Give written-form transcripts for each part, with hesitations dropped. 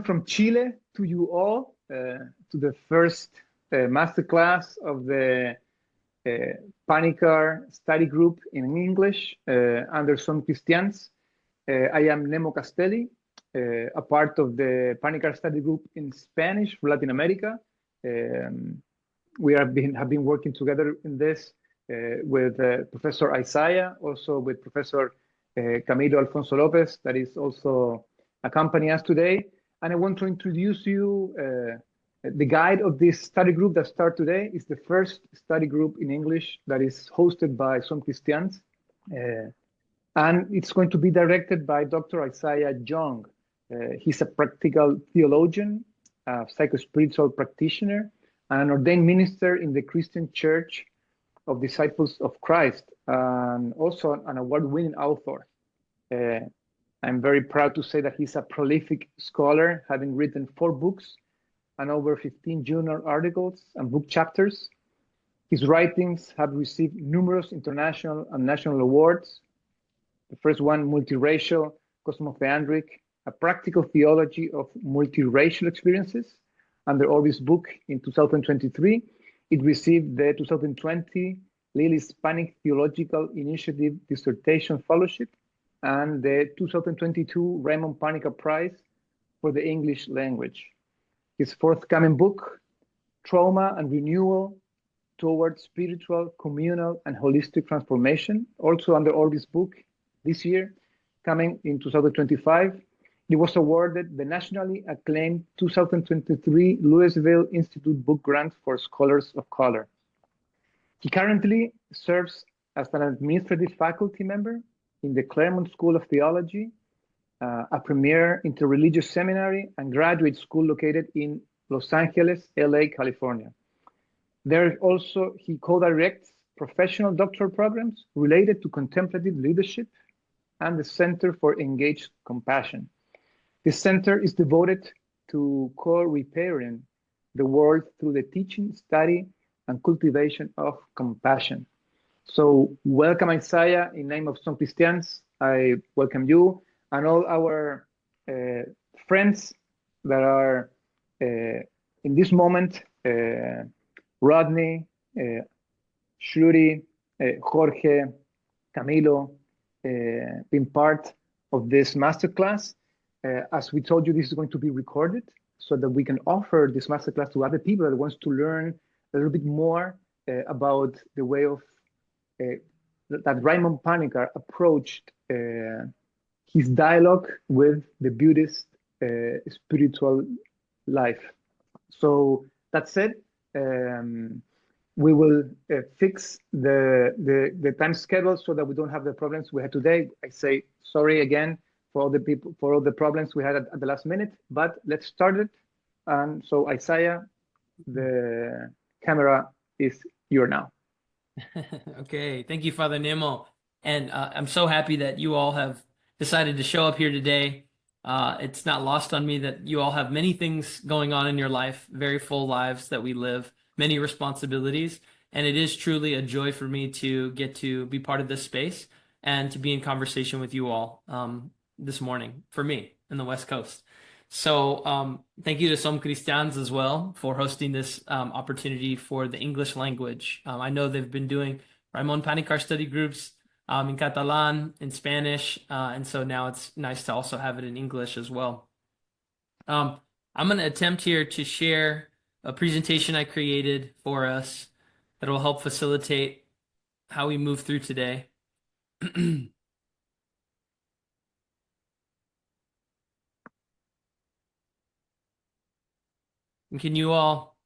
Welcome from Chile to you all to the first masterclass of the Panikkar study group in English under SomCristians. I am Nemo Castelli, a part of the Panikkar study group in Spanish for Latin America. We have been working together in this with Professor Isaiah, also with Professor Camilo Alfonso Lopez, that is also accompanying us today. And I want to introduce you the guide of this study group that starts today. Is the first study group in English that is hosted by SomCristians. And it's going to be directed by Dr. A.G.YONG. He's a practical theologian, a psychospiritual practitioner, and an ordained minister in the Christian Church of Disciples of Christ, and also an award-winning author. I'm very proud to say that he's a prolific scholar, having written 4 books and over 15 journal articles and book chapters. His writings have received numerous international and national awards. The first one, Multiracial Cosmotheandric, a practical theology of multiracial experiences. Under Orbis book in 2023, it received the 2020 Lilly Hispanic Theological Initiative Dissertation Fellowship and the 2022 Raimon Panikkar Prize for the English language. His forthcoming book, Trauma and Renewal Towards Spiritual, Communal, and Holistic Transformation, also under Orbis book this year, coming in 2025. It was awarded the nationally acclaimed 2023 Louisville Institute Book Grant for Scholars of Color. He currently serves as an administrative faculty member in the Claremont School of Theology, a premier interreligious seminary and graduate school located in Los Angeles, LA, California. There also, he co-directs professional doctoral programs related to contemplative leadership and the Center for Engaged Compassion. This center is devoted to co-repairing the world through the teaching, study, and cultivation of compassion. So welcome, Isaiah. In name of SomCristians, I welcome you and all our friends that are in this moment, Rodney, Shruti, Jorge, Camilo, being part of this masterclass. As we told you, this is going to be recorded so that we can offer this masterclass to other people that wants to learn a little bit more about the way of that Raimon Panikkar approached his dialogue with the Buddhist spiritual life. So that said, we will fix the time schedule so that we don't have the problems we had today. I say sorry again for all the people, for all the problems we had at the last minute, but let's start it. And so Isaiah, the camera is yours now. Okay, thank you, Father Nemo. And I'm so happy that you all have decided to show up here today. It's not lost on me that you all have many things going on in your life, very full lives that we live, many responsibilities. And it is truly a joy for me to get to be part of this space and to be in conversation with you all this morning, for me, in the West Coast. So thank you to SomCristians as well for hosting this opportunity for the English language. I know they've been doing Raimon Panikkar study groups in Catalan, in Spanish, and so now it's nice to also have it in English as well. I'm going to attempt here to share a presentation I created for us that will help facilitate how we move through today. Can you all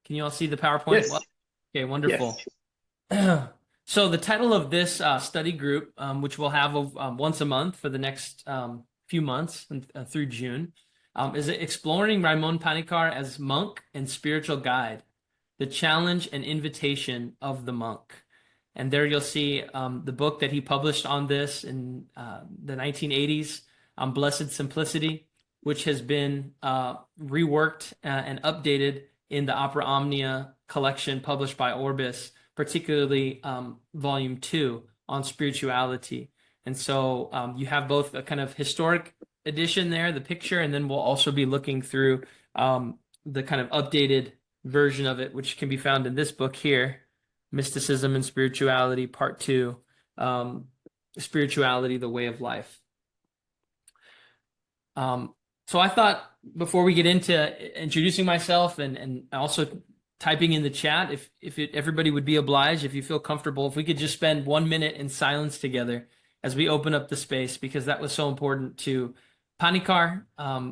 see the PowerPoint? Yes. Okay, wonderful. Yes. So the title of this study group, which we'll have once a month for the next few months through June, is Exploring Raimon Panikkar as Monk and Spiritual Guide, the Challenge and Invitation of the Monk. And there you'll see the book that he published on this in the 1980s, Blessed Simplicity, which has been reworked and updated in the Opera Omnia collection published by Orbis, particularly Volume 2 on spirituality. And so you have both a kind of historic edition there, the picture, and then we'll also be looking through the kind of updated version of it, which can be found in this book here, Mysticism and Spirituality, Part 2, Spirituality, the Way of Life. So I thought before we get into introducing myself and also typing in the chat, if everybody would be obliged, if you feel comfortable, if we could just spend 1 minute in silence together as we open up the space, because that was so important to Panikkar,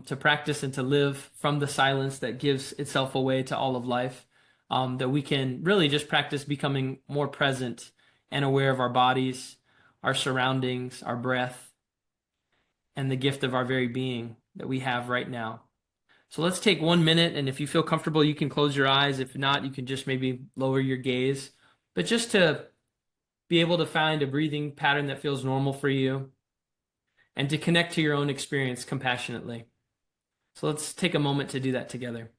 to practice and to live from the silence that gives itself away to all of life, that we can really just practice becoming more present and aware of our bodies, our surroundings, our breath, and the gift of our very being that we have right now. So let's take 1 minute, and if you feel comfortable, you can close your eyes. If not, you can just maybe lower your gaze. But just to be able to find a breathing pattern that feels normal for you and to connect to your own experience compassionately. So let's take a moment to do that together.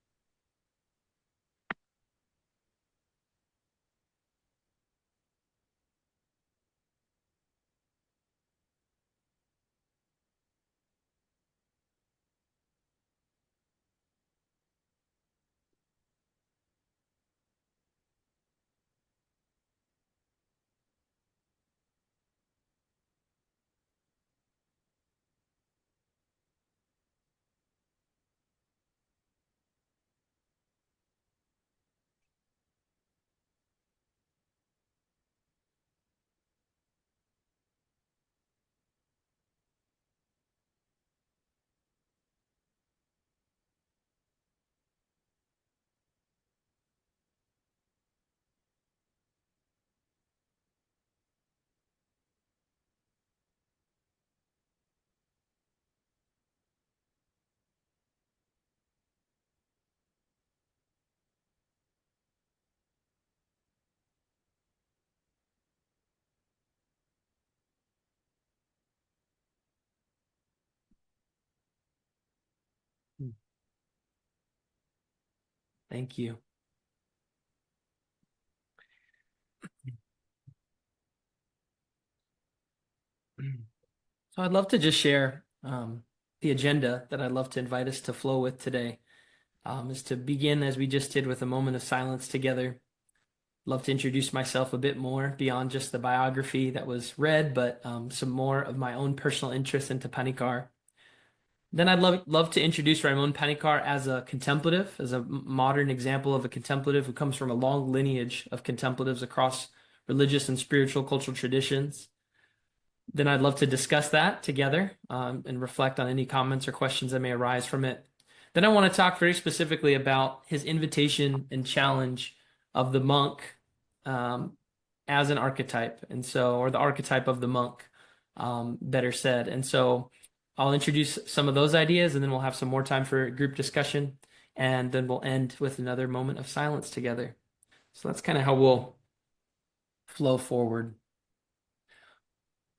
Thank you. So I'd love to just share the agenda that I'd love to invite us to flow with today, is to begin, as we just did, with a moment of silence together. Love to introduce myself a bit more beyond just the biography that was read, but some more of my own personal interest into Panikkar. Then I'd love to introduce Raimon Panikkar as a contemplative, as a modern example of a contemplative who comes from a long lineage of contemplatives across religious and spiritual cultural traditions. Then I'd love to discuss that together and reflect on any comments or questions that may arise from it. Then I want to talk very specifically about his invitation and challenge of the monk as an archetype, and so, or the archetype of the monk, better said. And so I'll introduce some of those ideas, and then we'll have some more time for group discussion, and then we'll end with another moment of silence together. So that's kind of how we'll flow forward.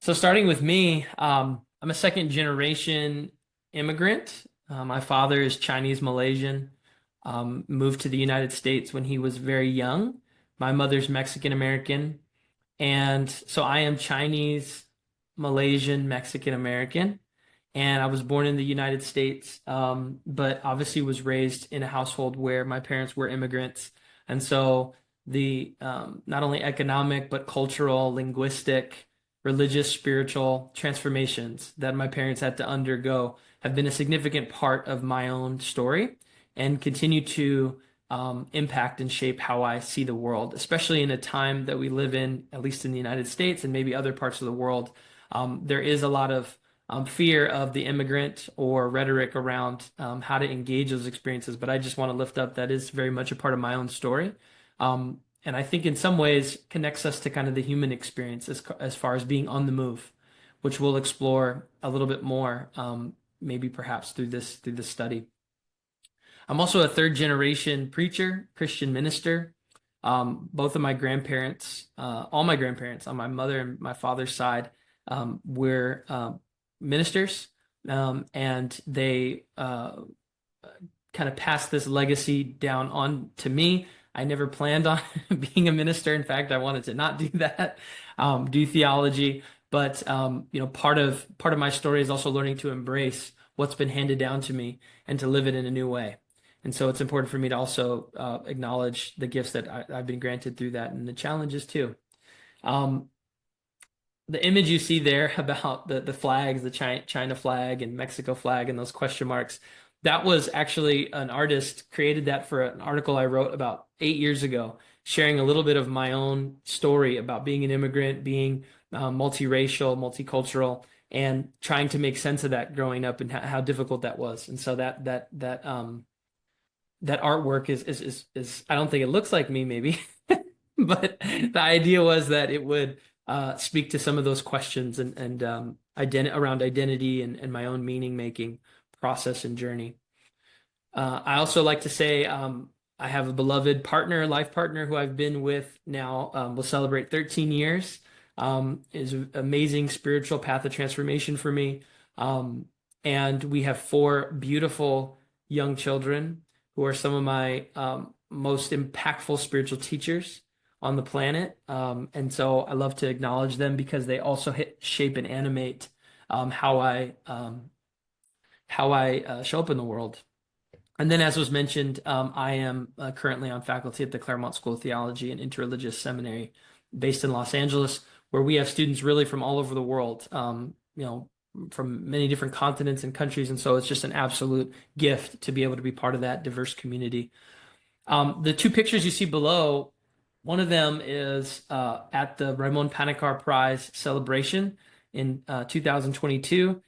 So starting with me, I'm a second generation immigrant. My father is Chinese Malaysian, moved to the United States when he was very young. My mother's Mexican American. And so I am Chinese, Malaysian, Mexican American. And I was born in the United States, but obviously was raised in a household where my parents were immigrants. And so the not only economic, but cultural, linguistic, religious, spiritual transformations that my parents had to undergo have been a significant part of my own story and continue to impact and shape how I see the world, especially in a time that we live in, at least in the United States and maybe other parts of the world. There is a lot of fear of the immigrant or rhetoric around how to engage those experiences, but I just want to lift up that is very much a part of my own story. And I think in some ways connects us to kind of the human experience as far as being on the move, which we'll explore a little bit more, maybe perhaps through this study. I'm also a third generation preacher, Christian minister. Both of my grandparents, all my grandparents on my mother and my father's side, were ministers, and they kind of passed this legacy down on to me. I never planned on being a minister. In fact, I wanted to not do that, do theology. But part of my story is also learning to embrace what's been handed down to me and to live it in a new way. And so it's important for me to also acknowledge the gifts that I've been granted through that and the challenges too. The image you see there about the flags, the China flag and Mexico flag and those question marks, that was actually an artist created that for an article I wrote about 8 years ago, sharing a little bit of my own story about being an immigrant, being multiracial, multicultural, and trying to make sense of that growing up and how difficult that was. And so that artwork is I don't think it looks like me maybe, but the idea was that it would speak to some of those questions and around identity and my own meaning making process and journey. I also like to say I have a beloved partner, life partner, who I've been with now. Will celebrate 13 years. Is an amazing spiritual path of transformation for me. And we have 4 beautiful young children who are some of my most impactful spiritual teachers on the planet. And so I love to acknowledge them because they also shape and animate how I show up in the world. And then, as was mentioned, I am currently on faculty at the Claremont School of Theology and Interreligious Seminary based in Los Angeles, where we have students really from all over the world, from many different continents and countries. And so it's just an absolute gift to be able to be part of that diverse community. The 2 pictures you see below, one of them is at the Raimon Panikkar Prize celebration in 2022,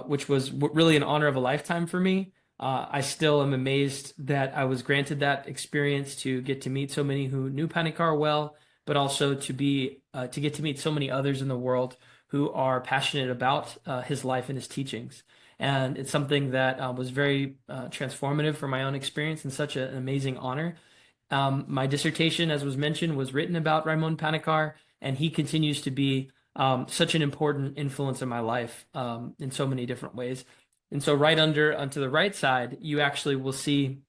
which was really an honor of a lifetime for me. I still am amazed that I was granted that experience to get to meet so many who knew Panikkar well, but also to get to meet so many others in the world who are passionate about his life and his teachings. And it's something that was very transformative for my own experience and such an amazing honor. My dissertation, as was mentioned, was written about Raimon Panikkar, and he continues to be such an important influence in my life in so many different ways. And so right onto the right side, you actually will see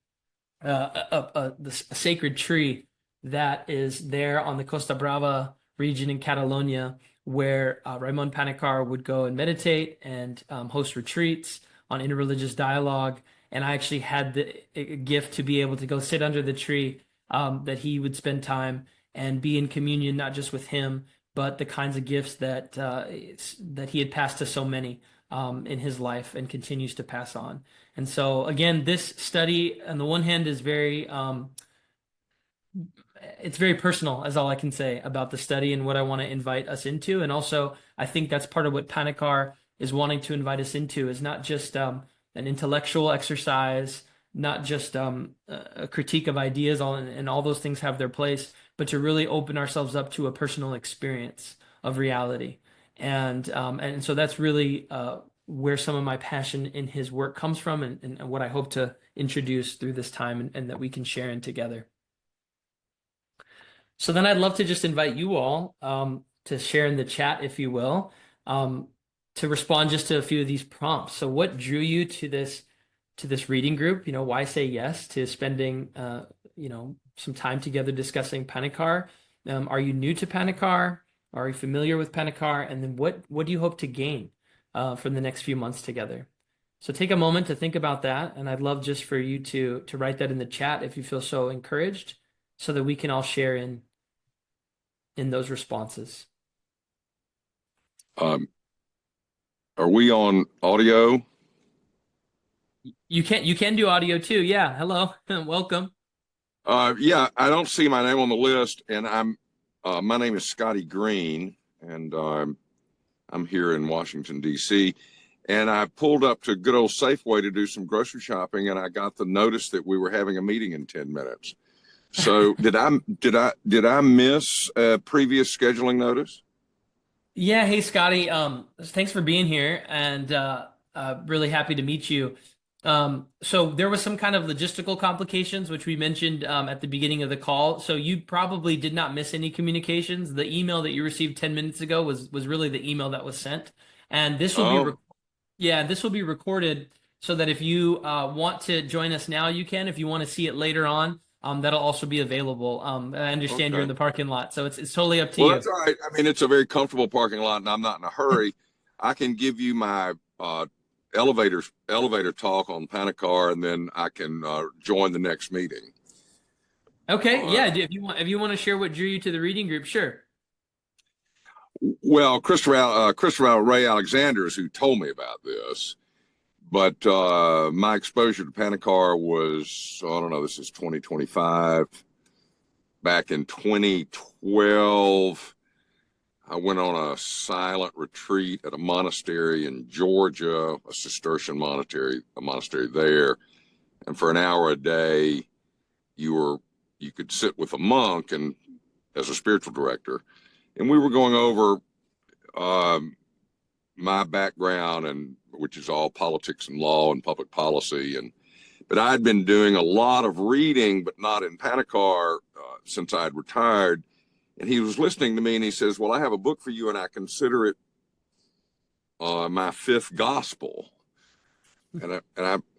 a sacred tree that is there on the Costa Brava region in Catalonia, where Raimon Panikkar would go and meditate and host retreats on interreligious dialogue. And I actually had the gift to be able to go sit under the tree that he would spend time and be in communion, not just with him, but the kinds of gifts that he had passed to so many in his life and continues to pass on. And so, again, this study, on the one hand, is it's very personal, is all I can say about the study and what I want to invite us into. And also, I think that's part of what Panikkar is wanting to invite us into, is not just an intellectual exercise, not just a critique of ideas, and all those things have their place, but to really open ourselves up to a personal experience of reality. And so that's really where some of my passion in his work comes from, and what I hope to introduce through this time and that we can share in together. So then I'd love to just invite you all to share in the chat, if you will, to respond just to a few of these prompts. So what drew you to this reading group? Why say yes to spending some time together discussing Panikkar? Are you new to Panikkar? Are you familiar with Panikkar? And then what do you hope to gain from the next few months together? So take a moment to think about that, and I'd love just for you to write that in the chat if you feel so encouraged, so that we can all share in those responses. Are we on audio? You can do audio too. Yeah. Hello. Welcome. Yeah, I don't see my name on the list, and my name is Scotty Green, and I'm here in Washington, D.C., and I pulled up to good old Safeway to do some grocery shopping, and I got the notice that we were having a meeting in 10 minutes. So did I miss a previous scheduling notice? Yeah. Hey, Scotty. Thanks for being here, and really happy to meet you. So there was some kind of logistical complications, which we mentioned at the beginning of the call. So you probably did not miss any communications. The email that you received 10 minutes ago was really the email that was sent, and this will this will be recorded so that if you want to join us now, you can. If you want to see it later on, that'll also be available. I understand you're in the parking lot, so it's totally up to you. Well, that's all right. I mean, it's a very comfortable parking lot, and I'm not in a hurry. I can give you my elevator talk on Panikkar, and then I can join the next meeting. Okay, yeah. If you want to share what drew you to the reading group, sure. Well, Christopher Ray Alexander is who told me about this, but my exposure to Panikkar was, I don't know, this is 2025. Back in 2012, I went on a silent retreat at a monastery in Georgia, a Cistercian monastery there, and for an hour a day, you could sit with a monk and as a spiritual director. And we were going over my background, and which is all politics and law and public policy. But I'd been doing a lot of reading, but not in Panikkar since I'd retired. And he was listening to me, and he says, "Well, I have a book for you, and I consider it my fifth gospel." And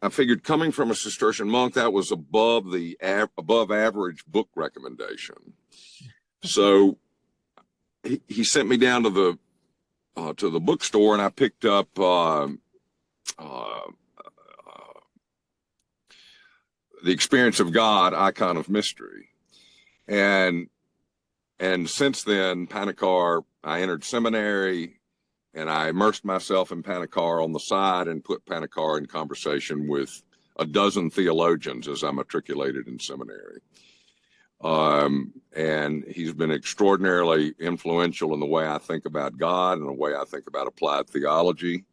I figured, coming from a Cistercian monk, that was above average book recommendation. So he sent me down to the bookstore, and I picked up The Experience of God, Icon of Mystery. And since then, Panikkar, I entered seminary, and I immersed myself in Panikkar on the side and put Panikkar in conversation with a dozen theologians as I matriculated in seminary. And he's been extraordinarily influential in the way I think about God and the way I think about applied theology.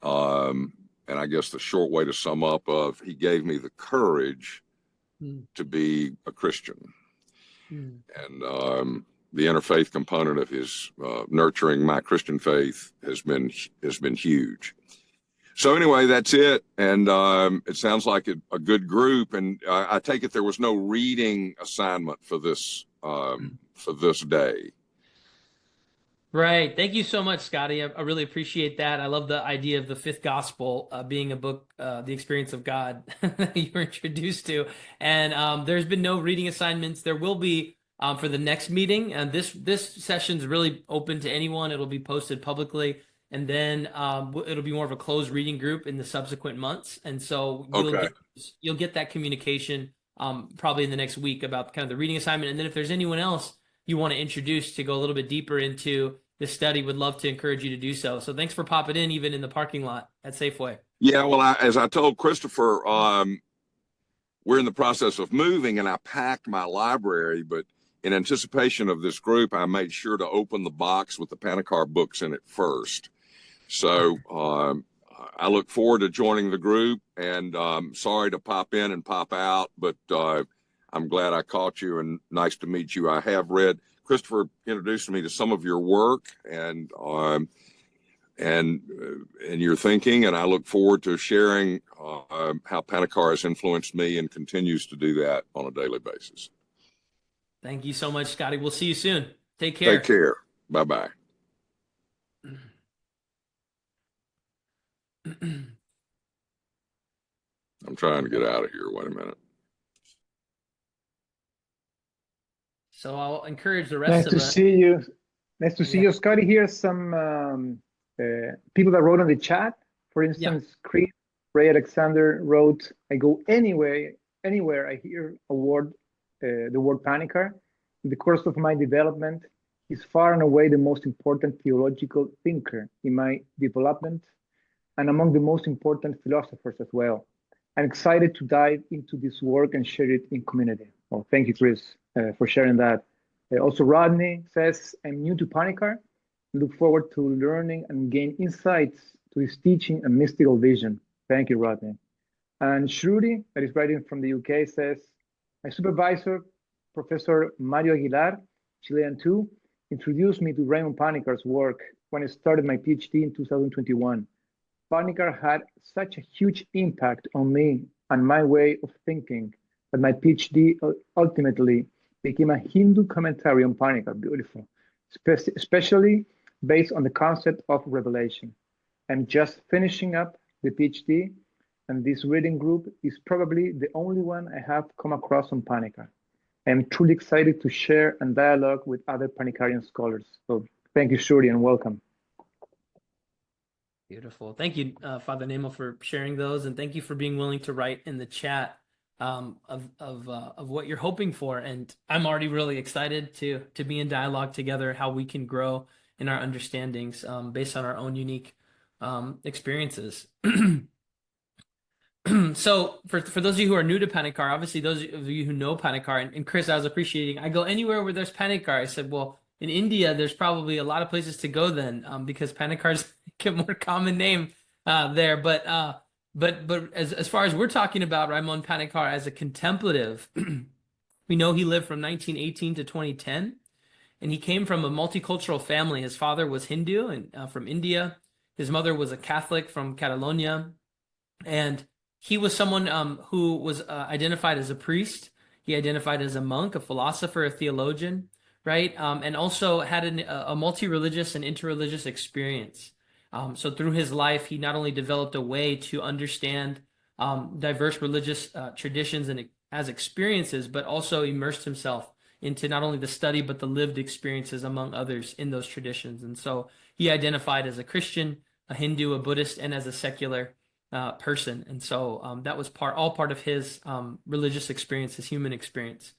And I guess the short way to sum up he gave me the courage to be a Christian. And the interfaith component of his nurturing my Christian faith has been huge. So anyway, that's it. And it sounds like a good group. And I take it there was no reading assignment for this day. Right. Thank you so much, Scotty. I really appreciate that. I love the idea of the fifth gospel being a book, The Experience of God, that you were introduced to. And there's been no reading assignments. There will be for the next meeting. And this session's really open to anyone. It'll be posted publicly. And then it'll be more of a closed reading group in the subsequent months. And so you'll get that communication probably in the next week about kind of the reading assignment. And then if there's anyone else you want to introduce to go a little bit deeper into the study, would love to encourage you to do so. So thanks for popping in, even in the parking lot at Safeway. Yeah, well, as I told Christopher, we're in the process of moving, and I packed my library, but in anticipation of this group, I made sure to open the box with the Panikkar books in it first. So I look forward to joining the group, and sorry to pop in and pop out, but I'm glad I caught you, and nice to meet you. I have read, Christopher introduced me to some of your work and your thinking, and I look forward to sharing how Panikkar has influenced me and continues to do that on a daily basis. Thank you so much, Scotty. We'll see you soon. Take care. Take care. Bye-bye. I'm trying to get out of here. Wait a minute. So I'll encourage the rest of us. Nice to see you. Nice to see you, Scotty. Here's some people that wrote on the chat. For instance, Chris Ray Alexander wrote, "I go anywhere I hear the word Panikkar. In the course of my development, he's far and away the most important theological thinker in my development, and among the most important philosophers as well. I'm excited to dive into this work and share it in community." Well, thank you, Chris, for sharing that. Also, Rodney says, "I'm new to Panikkar and look forward to learning and gain insights to his teaching and mystical vision." Thank you, Rodney. And Shruti, that is writing from the UK, says, "My supervisor, Professor Mario Aguilar, Chilean too, introduced me to Raimon Panikkar's work when I started my PhD in 2021. Panikkar had such a huge impact on me and my way of thinking that my PhD ultimately became a Hindu commentary on Panikkar." Beautiful. Especially based on the concept of revelation. I'm just finishing up the PhD, and this reading group is probably the only one I have come across on Panikkar. I am truly excited to share and dialogue with other Panikkarian scholars. So thank you, Shuri, and welcome. Beautiful. Thank you, Father Nemo, for sharing those, and thank you for being willing to write in the chat of what you're hoping for. And I'm already really excited to be in dialogue together, how we can grow in our understandings based on our own unique experiences. So for those of you who are new to Panikkar, obviously those of you who know Panikkar, and Chris, I was appreciating, I go anywhere where there's Panikkar. I said, well, in India, there's probably a lot of places to go then, because Panikkar's a more common name there. But as far as we're talking about Raimon Panikkar as a contemplative, we know he lived from 1918 to 2010, and he came from a multicultural family. His father was Hindu and from India. His mother was a Catholic from Catalonia, and he was someone who was identified as a priest. He identified as a monk, a philosopher, a theologian, right? And also had a multi-religious and interreligious experience. So through his life, he not only developed a way to understand diverse religious traditions and as experiences, but also immersed himself into not only the study, but the lived experiences among others in those traditions. And so he identified as a Christian, a Hindu, a Buddhist, and as a secular person. And so that was all part of his religious experience, his human experience.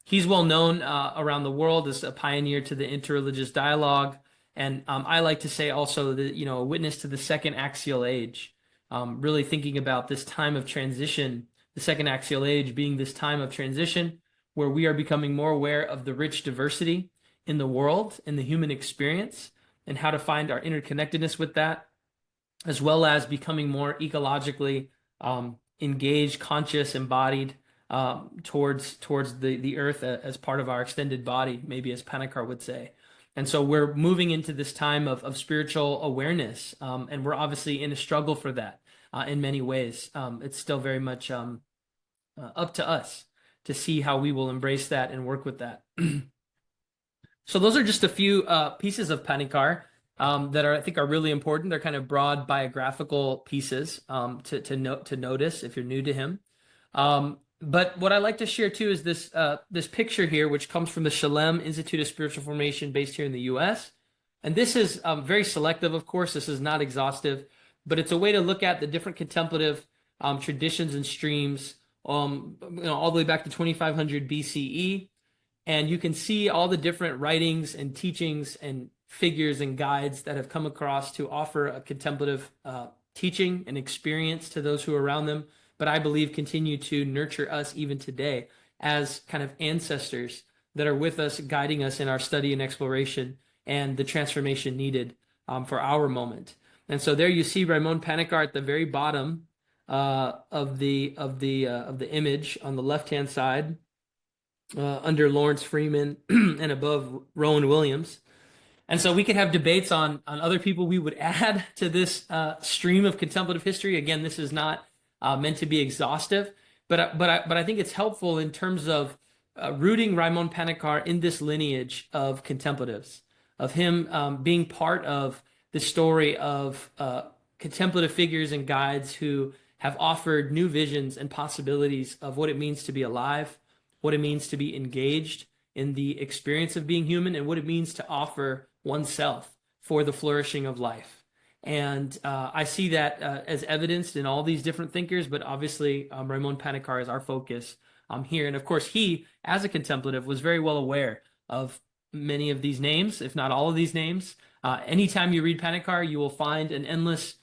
He's well known around the world as a pioneer to the interreligious dialogue. And I like to say also that, a witness to the second axial age, really thinking about this time of transition, the second axial age being this time of transition where we are becoming more aware of the rich diversity in the world, in the human experience, and how to find our interconnectedness with that, as well as becoming more ecologically engaged, conscious, embodied towards the earth as part of our extended body, maybe as Panikkar would say. And so we're moving into this time of spiritual awareness, and we're obviously in a struggle for that in many ways. It's still very much up to us to see how we will embrace that and work with that. So those are just a few pieces of Panikkar that I think are really important. They're kind of broad biographical pieces to notice if you're new to him. But what I like to share too is this picture here, which comes from the Shalem Institute of Spiritual Formation based here in the U.S. And this is very selective, of course. This is not exhaustive, but it's a way to look at the different contemplative traditions and streams, all the way back to 2500 BCE. And you can see all the different writings and teachings and figures and guides that have come across to offer a contemplative teaching and experience to those who are around them, but I believe continue to nurture us even today as kind of ancestors that are with us, guiding us in our study and exploration and the transformation needed for our moment. And so there you see Raimon Panikkar at the very bottom of the image on the left-hand side, under Lawrence Freeman and above Rowan Williams. And so we could have debates on other people we would add to this stream of contemplative history. Again, this is not meant to be exhaustive, but I think it's helpful in terms of rooting Raimon Panikkar in this lineage of contemplatives, of him being part of the story of contemplative figures and guides who have offered new visions and possibilities of what it means to be alive, what it means to be engaged in the experience of being human, and what it means to offer oneself for the flourishing of life. And I see that as evidenced in all these different thinkers, but obviously Raimon Panikkar is our focus here. And of course, he, as a contemplative, was very well aware of many of these names, if not all of these names. Anytime you read Panikkar, you will find an endless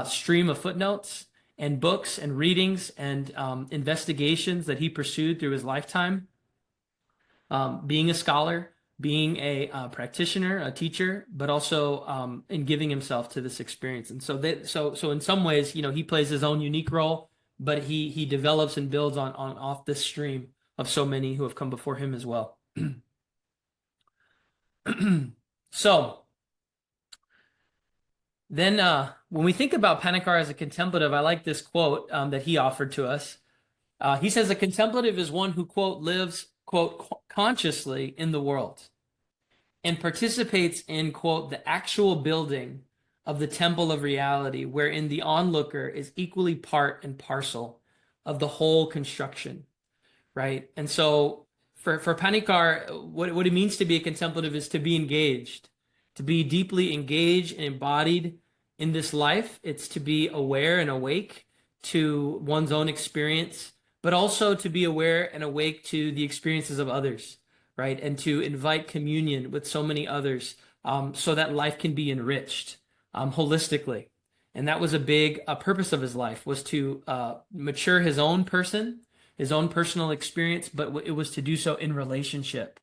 stream of footnotes and books and readings and investigations that he pursued through his lifetime. Being a scholar, being a practitioner, a teacher, but also in giving himself to this experience. And so in some ways, he plays his own unique role, but he develops and builds on off this stream of so many who have come before him as well. So then when we think about Panikkar as a contemplative, I like this quote that he offered to us. He says, a contemplative is one who, quote, lives, quote, consciously in the world and participates in, quote, the actual building of the temple of reality, wherein the onlooker is equally part and parcel of the whole construction, right? And so for Panikkar, what it means to be a contemplative is to be engaged, to be deeply engaged and embodied in this life. It's to be aware and awake to one's own experience, but also to be aware and awake to the experiences of others, right? And to invite communion with so many others, so that life can be enriched holistically. And that was a big purpose of his life, was to mature his own person, his own personal experience, but it was to do so in relationship.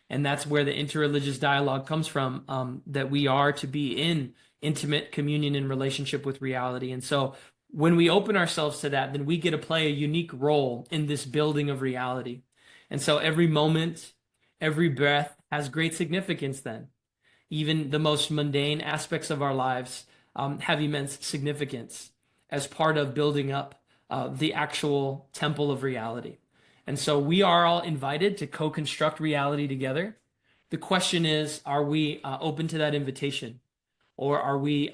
And that's where the interreligious dialogue comes from, that we are to be in intimate communion and relationship with reality. And so when we open ourselves to that, then we get to play a unique role in this building of reality. And so every moment, every breath has great significance then. Even the most mundane aspects of our lives have immense significance as part of building up the actual temple of reality. And so we are all invited to co-construct reality together. The question is, are we open to that invitation? Or are we,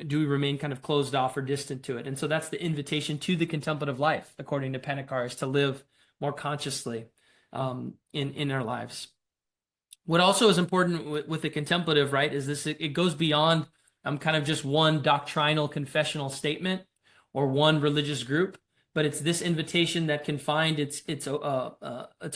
do we remain kind of closed off or distant to it? And so that's the invitation to the contemplative life, according to Panikkar, is to live more consciously in our lives. What also is important with the contemplative, right, is this: it goes beyond kind of just one doctrinal confessional statement or one religious group, but it's this invitation that can find its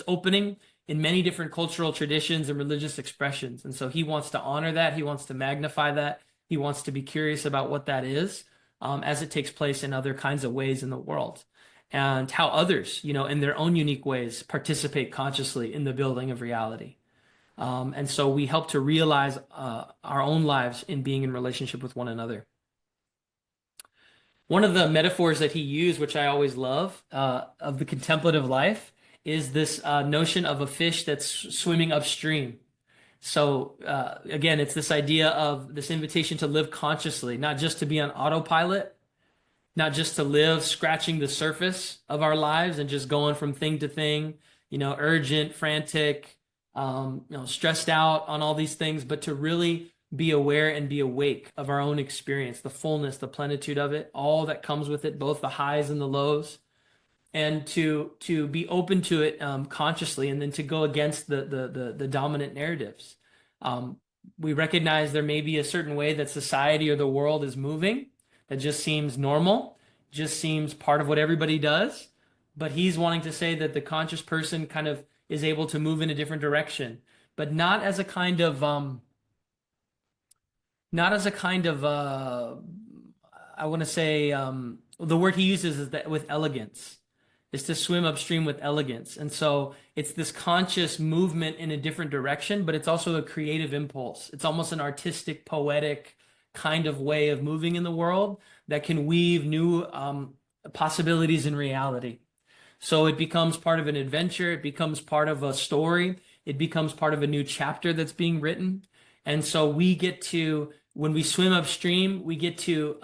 opening in many different cultural traditions and religious expressions. And so he wants to honor that. He wants to magnify that. He wants to be curious about what that is, as it takes place in other kinds of ways in the world, and how others, in their own unique ways, participate consciously in the building of reality. And so we help to realize our own lives in being in relationship with one another. One of the metaphors that he used, which I always love, of the contemplative life, is this notion of a fish that's swimming upstream. So again, it's this idea of this invitation to live consciously, not just to be on autopilot, not just to live scratching the surface of our lives and just going from thing to thing, urgent, frantic, stressed out on all these things, but to really be aware and be awake of our own experience, the fullness, the plenitude of it, all that comes with it, both the highs and the lows, and to be open to it consciously, and then to go against the dominant narratives. We recognize there may be a certain way that society or the world is moving that just seems normal, just seems part of what everybody does, but he's wanting to say that the conscious person kind of is able to move in a different direction, but not as a kind of I want to say, the word he uses is that with elegance, is to swim upstream with elegance. And so it's this conscious movement in a different direction, but it's also a creative impulse. It's almost an artistic, poetic kind of way of moving in the world that can weave new possibilities in reality. So it becomes part of an adventure. It becomes part of a story. It becomes part of a new chapter that's being written. And so we get to, when we swim upstream, we get to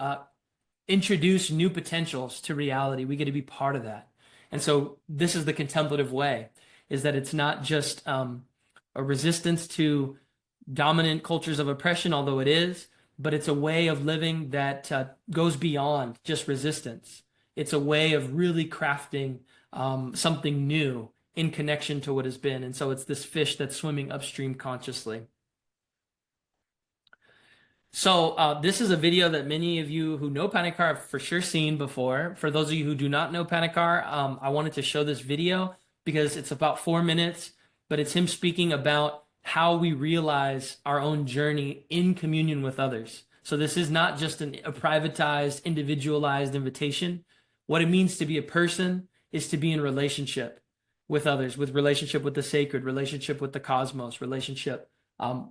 introduce new potentials to reality. We get to be part of that. And so this is the contemplative way, is that it's not just a resistance to dominant cultures of oppression, although it is, but it's a way of living that goes beyond just resistance. It's a way of really crafting something new in connection to what has been. And so it's this fish that's swimming upstream consciously. So this is a video that many of you who know Panikkar have for sure seen before. For those of you who do not know Panikkar, I wanted to show this video because it's about 4 minutes, but it's him speaking about how we realize our own journey in communion with others. So this is not just a privatized, individualized invitation. What it means to be a person is to be in relationship with others, with relationship with the sacred, relationship with the cosmos, relationship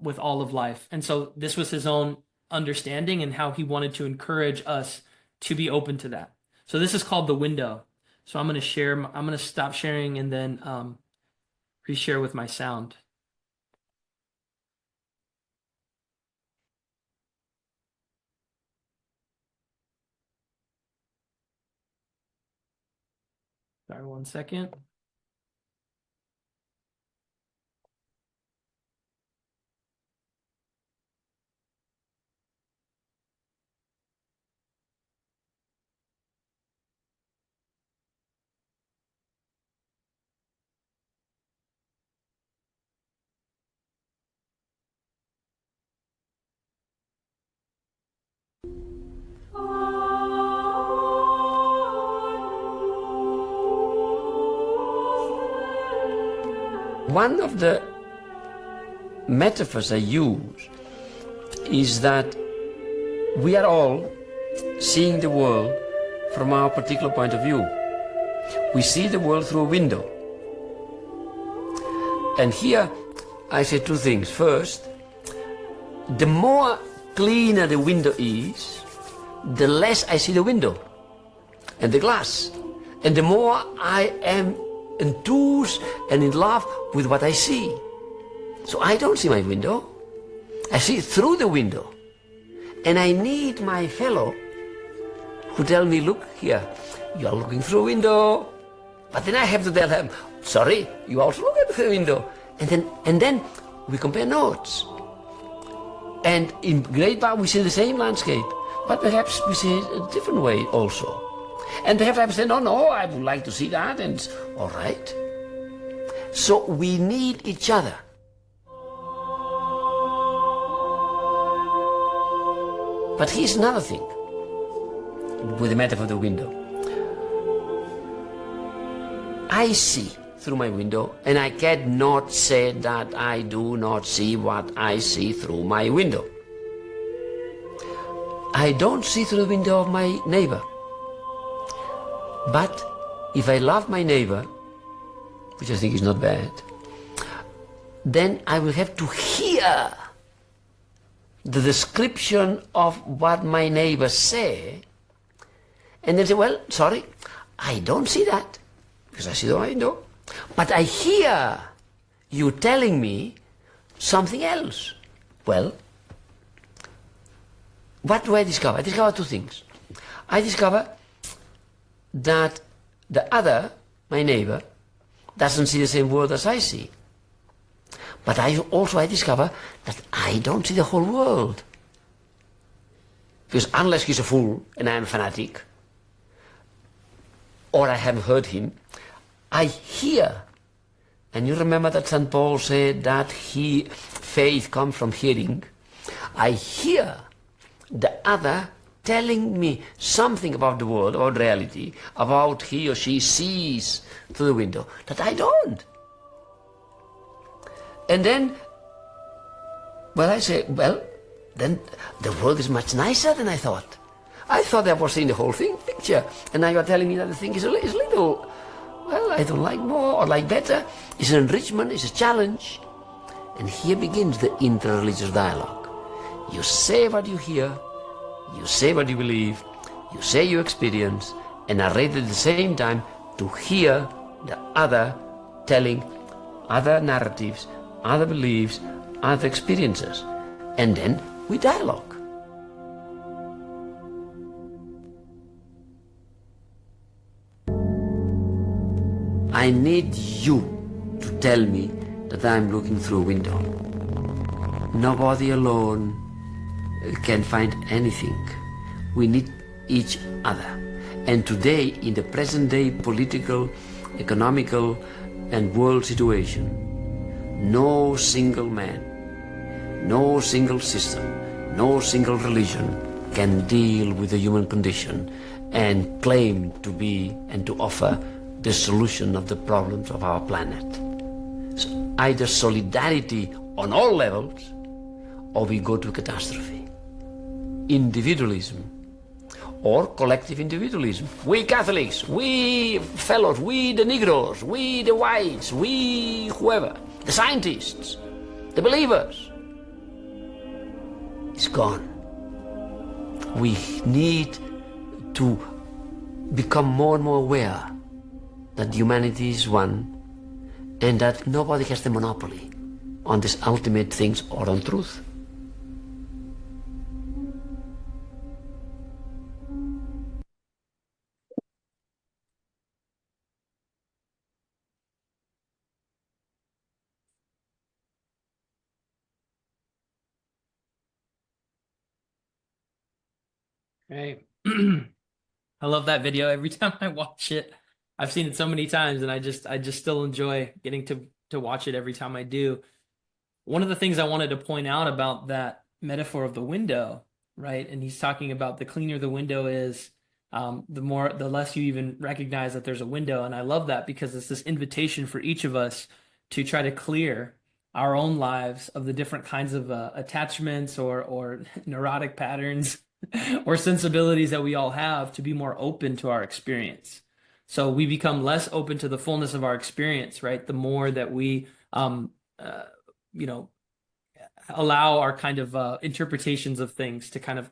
with all of life. And so this was his own understanding and how he wanted to encourage us to be open to that. So this is called the window. So I'm going to share, I'm going to stop sharing and then reshare with my sound. Sorry, 1 second. one of the metaphors I use is that we are all seeing the world from our particular point of view. We see the world through a window. And here I say two things. First, the more cleaner the window is, the less I see the window and the glass. And the more I am enthused and in love with what I see. So I don't see my window. I see through the window. And I need my fellow who tell me, look here, you are looking through a window. But then I have to tell him, sorry, you also look at the window. And then we compare notes. And in great part we see the same landscape, but perhaps we see it a different way also. And perhaps I say, no, I would like to see that, and it's all right. So we need each other. But here's another thing with the metaphor of the window. I see through my window, and I cannot say that I do not see what I see through my window. I don't see through the window of my neighbor. But if I love my neighbor, which I think is not bad, then I will have to hear the description of what my neighbors say, and then say, well, sorry, I don't see that, because I see the window. But I hear you telling me something else. Well, what do I discover? I discover two things. I discover that the other, my neighbor, doesn't see the same world as I see. But I discover that I don't see the whole world. Because unless he's a fool and I'm a fanatic, or I haven't heard him, I hear. And you remember that St. Paul said that faith comes from hearing. I hear the other telling me something about the world, about reality, about he or she sees through the window, that I don't. And then, I say, then the world is much nicer than I thought. I thought I was seeing the whole picture, and now you're telling me that the thing is little, I don't like more or like better. It's an enrichment, it's a challenge. And here begins the inter-religious dialogue. You say what you hear, you say what you believe, you say you experience, and are ready at the same time to hear the other telling other narratives, other beliefs, other experiences. And then we dialogue. I need you to tell me that I'm looking through a window. Nobody alone can find anything. We need each other. And today, in the present day political, economical, and world situation, no single man, no single system, no single religion can deal with the human condition and claim to be and to offer the solution of the problems of our planet. So either solidarity on all levels, or we go to catastrophe. Individualism or collective individualism. We Catholics, we fellows, we the Negroes, we the whites, we whoever, the scientists, the believers. It's gone. We need to become more and more aware that humanity is one and that nobody has the monopoly on these ultimate things or on truth. Right. I love that video. Every time I watch it, I've seen it so many times, and I just still enjoy getting to watch it every time I do. One of the things I wanted to point out about that metaphor of the window, right? And he's talking about the cleaner the window is, the less you even recognize that there's a window. And I love that because it's this invitation for each of us to try to clear our own lives of the different kinds of attachments or neurotic patterns or sensibilities that we all have, to be more open to our experience. So we become less open to the fullness of our experience, right? The more that we, you know, allow our kind of interpretations of things to kind of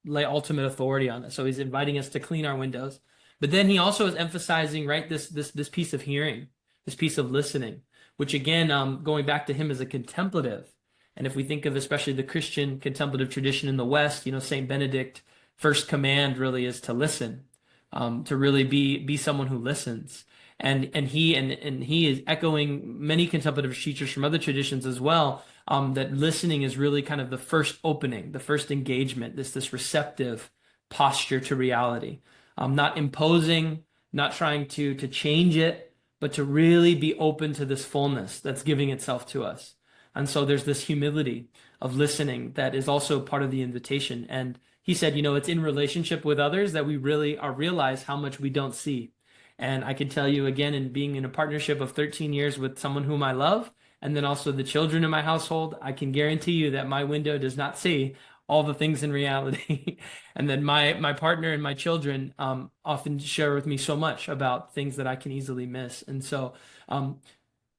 lay ultimate authority on it. So he's inviting us to clean our windows. But then he also is emphasizing, right, this piece of hearing, this piece of listening, which again, going back to him as a contemplative. And if we think of especially the Christian contemplative tradition in the West, you know, Saint Benedict, first command really is to listen, to really be someone who listens. And he is echoing many contemplative teachers from other traditions as well, that listening is really kind of the first opening, the first engagement, this receptive posture to reality, not imposing, not trying to change it, but to really be open to this fullness that's giving itself to us. And so there's this humility of listening that is also part of the invitation. And he said, you know, it's in relationship with others that we really realize how much we don't see. And I can tell you again, in being in a partnership of 13 years with someone whom I love, and then also the children in my household, I can guarantee you that my window does not see all the things in reality. And then my partner and my children often share with me so much about things that I can easily miss. And so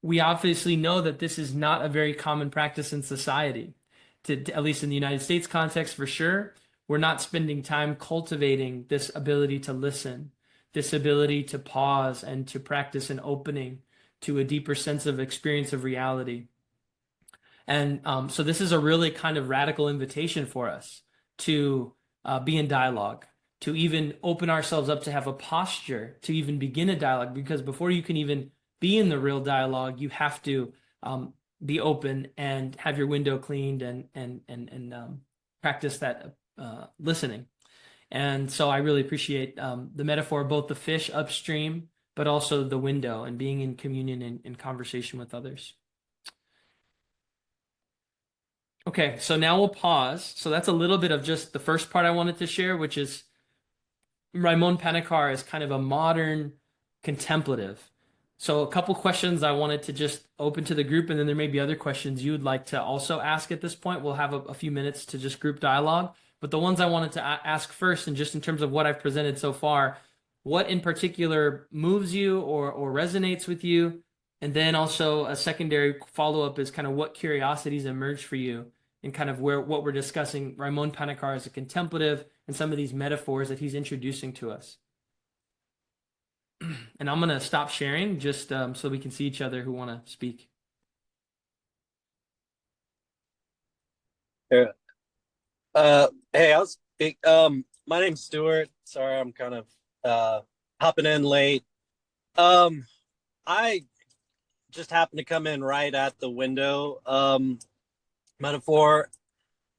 we obviously know that this is not a very common practice in society, at least in the United States context for sure. We're not spending time cultivating this ability to listen, this ability to pause and to practice an opening to a deeper sense of experience of reality. And so this is a really kind of radical invitation for us to be in dialogue, to even open ourselves up to have a posture, to even begin a dialogue, because before you can even be in the real dialogue, you have to be open and have your window cleaned and practice that listening. And so I really appreciate the metaphor of both the fish upstream, but also the window and being in communion and in conversation with others. Okay, so now we'll pause. So that's a little bit of just the first part I wanted to share, which is Raimon Panikkar is kind of a modern contemplative. So a couple questions I wanted to just open to the group, and then there may be other questions you would like to also ask at this point. We'll have a few minutes to just group dialogue. But the ones I wanted to ask first, and just in terms of what I've presented so far, what in particular moves you or resonates with you? And then also a secondary follow-up is kind of what curiosities emerge for you and kind of what we're discussing Raimon Panikkar as a contemplative and some of these metaphors that he's introducing to us. And I'm going to stop sharing just so we can see each other who want to speak. Yeah. Hey, I'll speak. My name's Stuart. Sorry, I'm kind of hopping in late. I just happened to come in right at the window metaphor.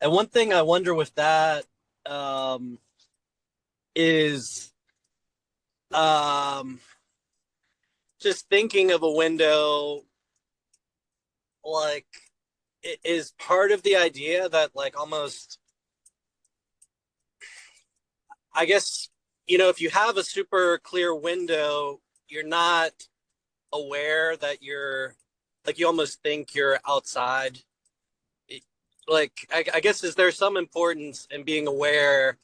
And one thing I wonder with that is just thinking of a window, like, it is part of the idea that, like, almost, I guess, you know, if you have a super clear window, you're not aware that you're, like, you almost think you're outside. Like, I guess, is there some importance in being aware,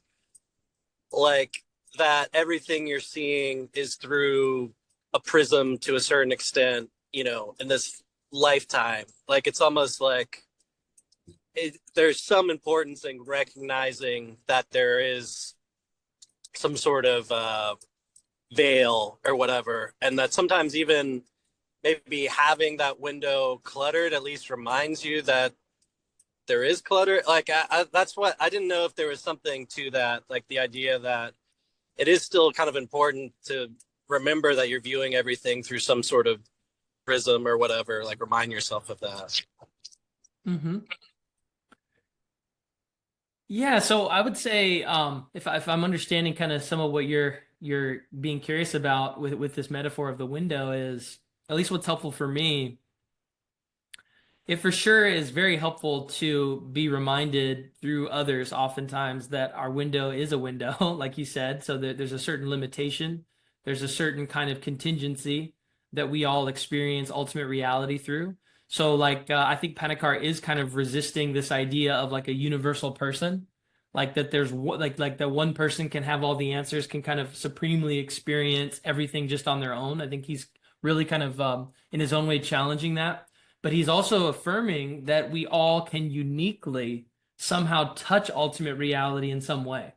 like, that everything you're seeing is through a prism to a certain extent, you know, in this lifetime? Like, it's almost like there's some importance in recognizing that there is some sort of veil or whatever, and that sometimes even maybe having that window cluttered at least reminds you that there is clutter. Like, that's what I didn't know, if there was something to that, like the idea that it is still kind of important to remember that you're viewing everything through some sort of prism or whatever. Like, remind yourself of that. Mm-hmm. Yeah, so I would say if I'm understanding kind of some of what you're being curious about with this metaphor of the window, is at least what's helpful for me. It for sure is very helpful to be reminded through others oftentimes that our window is a window, like you said, so that there's a certain limitation, there's a certain kind of contingency that we all experience ultimate reality through. So like I think Panikkar is kind of resisting this idea of like a universal person, like that there's like that one person can have all the answers, can kind of supremely experience everything just on their own. I think he's really kind of in his own way challenging that, but he's also affirming that we all can uniquely somehow touch ultimate reality in some way,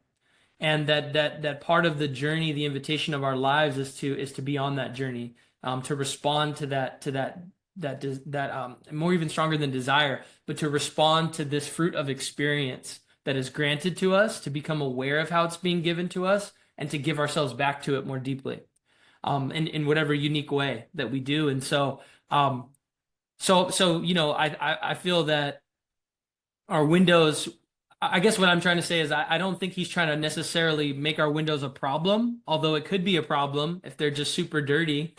and that part of the journey, the invitation of our lives, is to be on that journey, to respond to that more even stronger than desire, but to respond to this fruit of experience that is granted to us, to become aware of how it's being given to us, and to give ourselves back to it more deeply, in whatever unique way that we do. And so you know, I feel that our windows, I guess what I'm trying to say is I don't think he's trying to necessarily make our windows a problem, although it could be a problem if they're just super dirty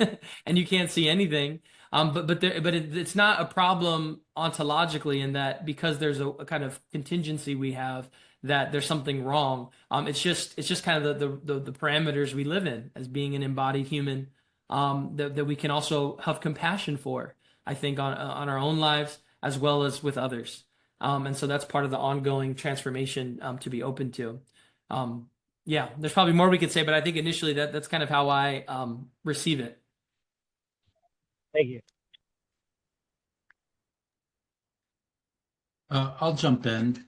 and you can't see anything. It's not a problem ontologically, in that because there's a kind of contingency we have that there's something wrong. It's just kind of the parameters we live in as being an embodied human, that we can also have compassion for, I think, on our own lives as well as with others. And so that's part of the ongoing transformation, to be open to. Yeah, there's probably more we could say, but I think initially that's kind of how I receive it. Thank you. I'll jump in.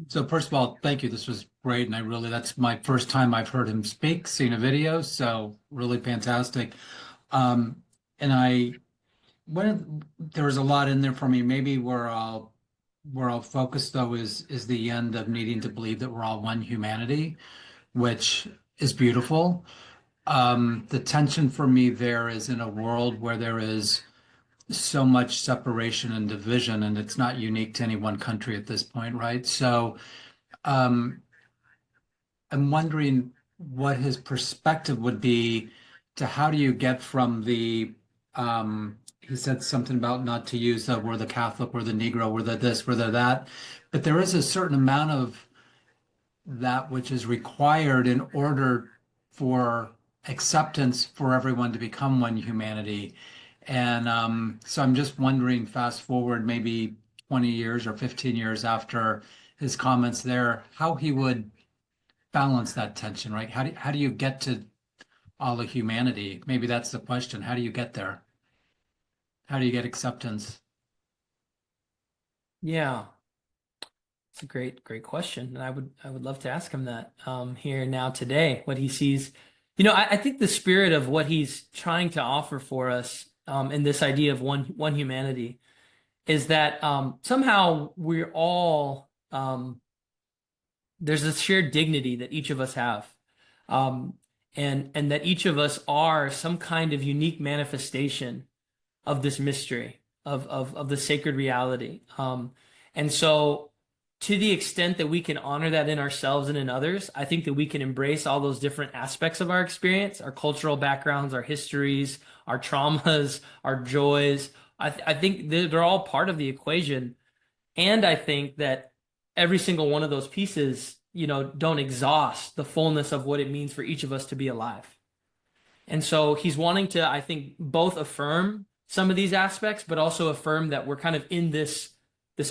So first of all, thank you. This was great, and that's my first time I've heard him speak, seen a video, so really fantastic. And there was a lot in there for me. Maybe where I'll focus though is the end of needing to believe that we're all one humanity, which is beautiful. The tension for me there is in a world where there is so much separation and division, and it's not unique to any one country at this point, right? So I'm wondering what his perspective would be to how do you get from the he said something about not to use the we're the Catholic, we're the Negro, we're the this, we're the that, but there is a certain amount of that which is required in order for acceptance for everyone to become one humanity. And so I'm just wondering, fast forward maybe 20 years or 15 years after his comments there, how he would balance that tension, right? How do you get to all of humanity? Maybe that's the question. How do you get there? How do you get acceptance? Yeah, it's a great question, and I would love to ask him that here now today, what he sees. You know, I think the spirit of what he's trying to offer for us, in this idea of one humanity, is that somehow we're all there's a shared dignity that each of us have, and that each of us are some kind of unique manifestation of this mystery of the sacred reality. And so to the extent that we can honor that in ourselves and in others, I think that we can embrace all those different aspects of our experience, our cultural backgrounds, our histories, our traumas, our joys. I think they're all part of the equation. And I think that every single one of those pieces, you know, don't exhaust the fullness of what it means for each of us to be alive. And so he's wanting to, I think, both affirm some of these aspects, but also affirm that we're kind of in this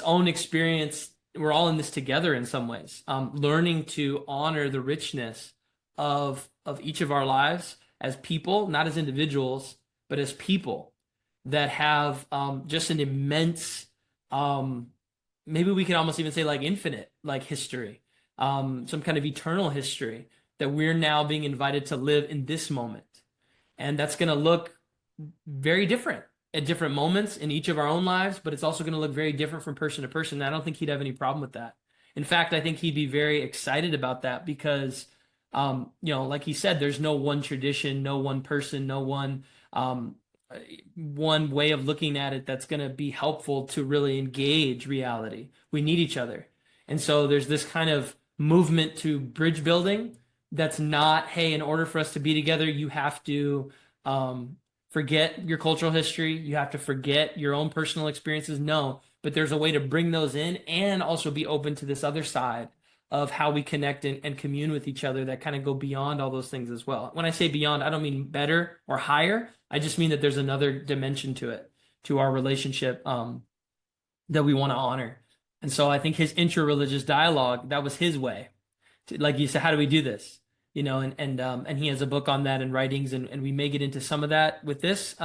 own experience. We're all in this together in some ways, learning to honor the richness of each of our lives as people, not as individuals, but as people that have just an immense, maybe we could almost even say like infinite, like history, some kind of eternal history that we're now being invited to live in this moment. And that's going to look very different at different moments in each of our own lives, but it's also going to look very different from person to person. And I don't think he'd have any problem with that. In fact, I think he'd be very excited about that because, you know, like he said, there's no one tradition, no one person, no one way of looking at it that's going to be helpful to really engage reality. We need each other. And so there's this kind of movement to bridge building that's not, hey, in order for us to be together, you have to forget your cultural history. You have to forget your own personal experiences. No, but there's a way to bring those in and also be open to this other side of how we connect and commune with each other that kind of go beyond all those things as well. When I say beyond, I don't mean better or higher. I just mean that there's another dimension to it, to our relationship, that we want to honor. And so I think his interreligious dialogue, that was his way. Like you said, how do we do this? You know, and he has a book on that and writings, and we may get into some of that with this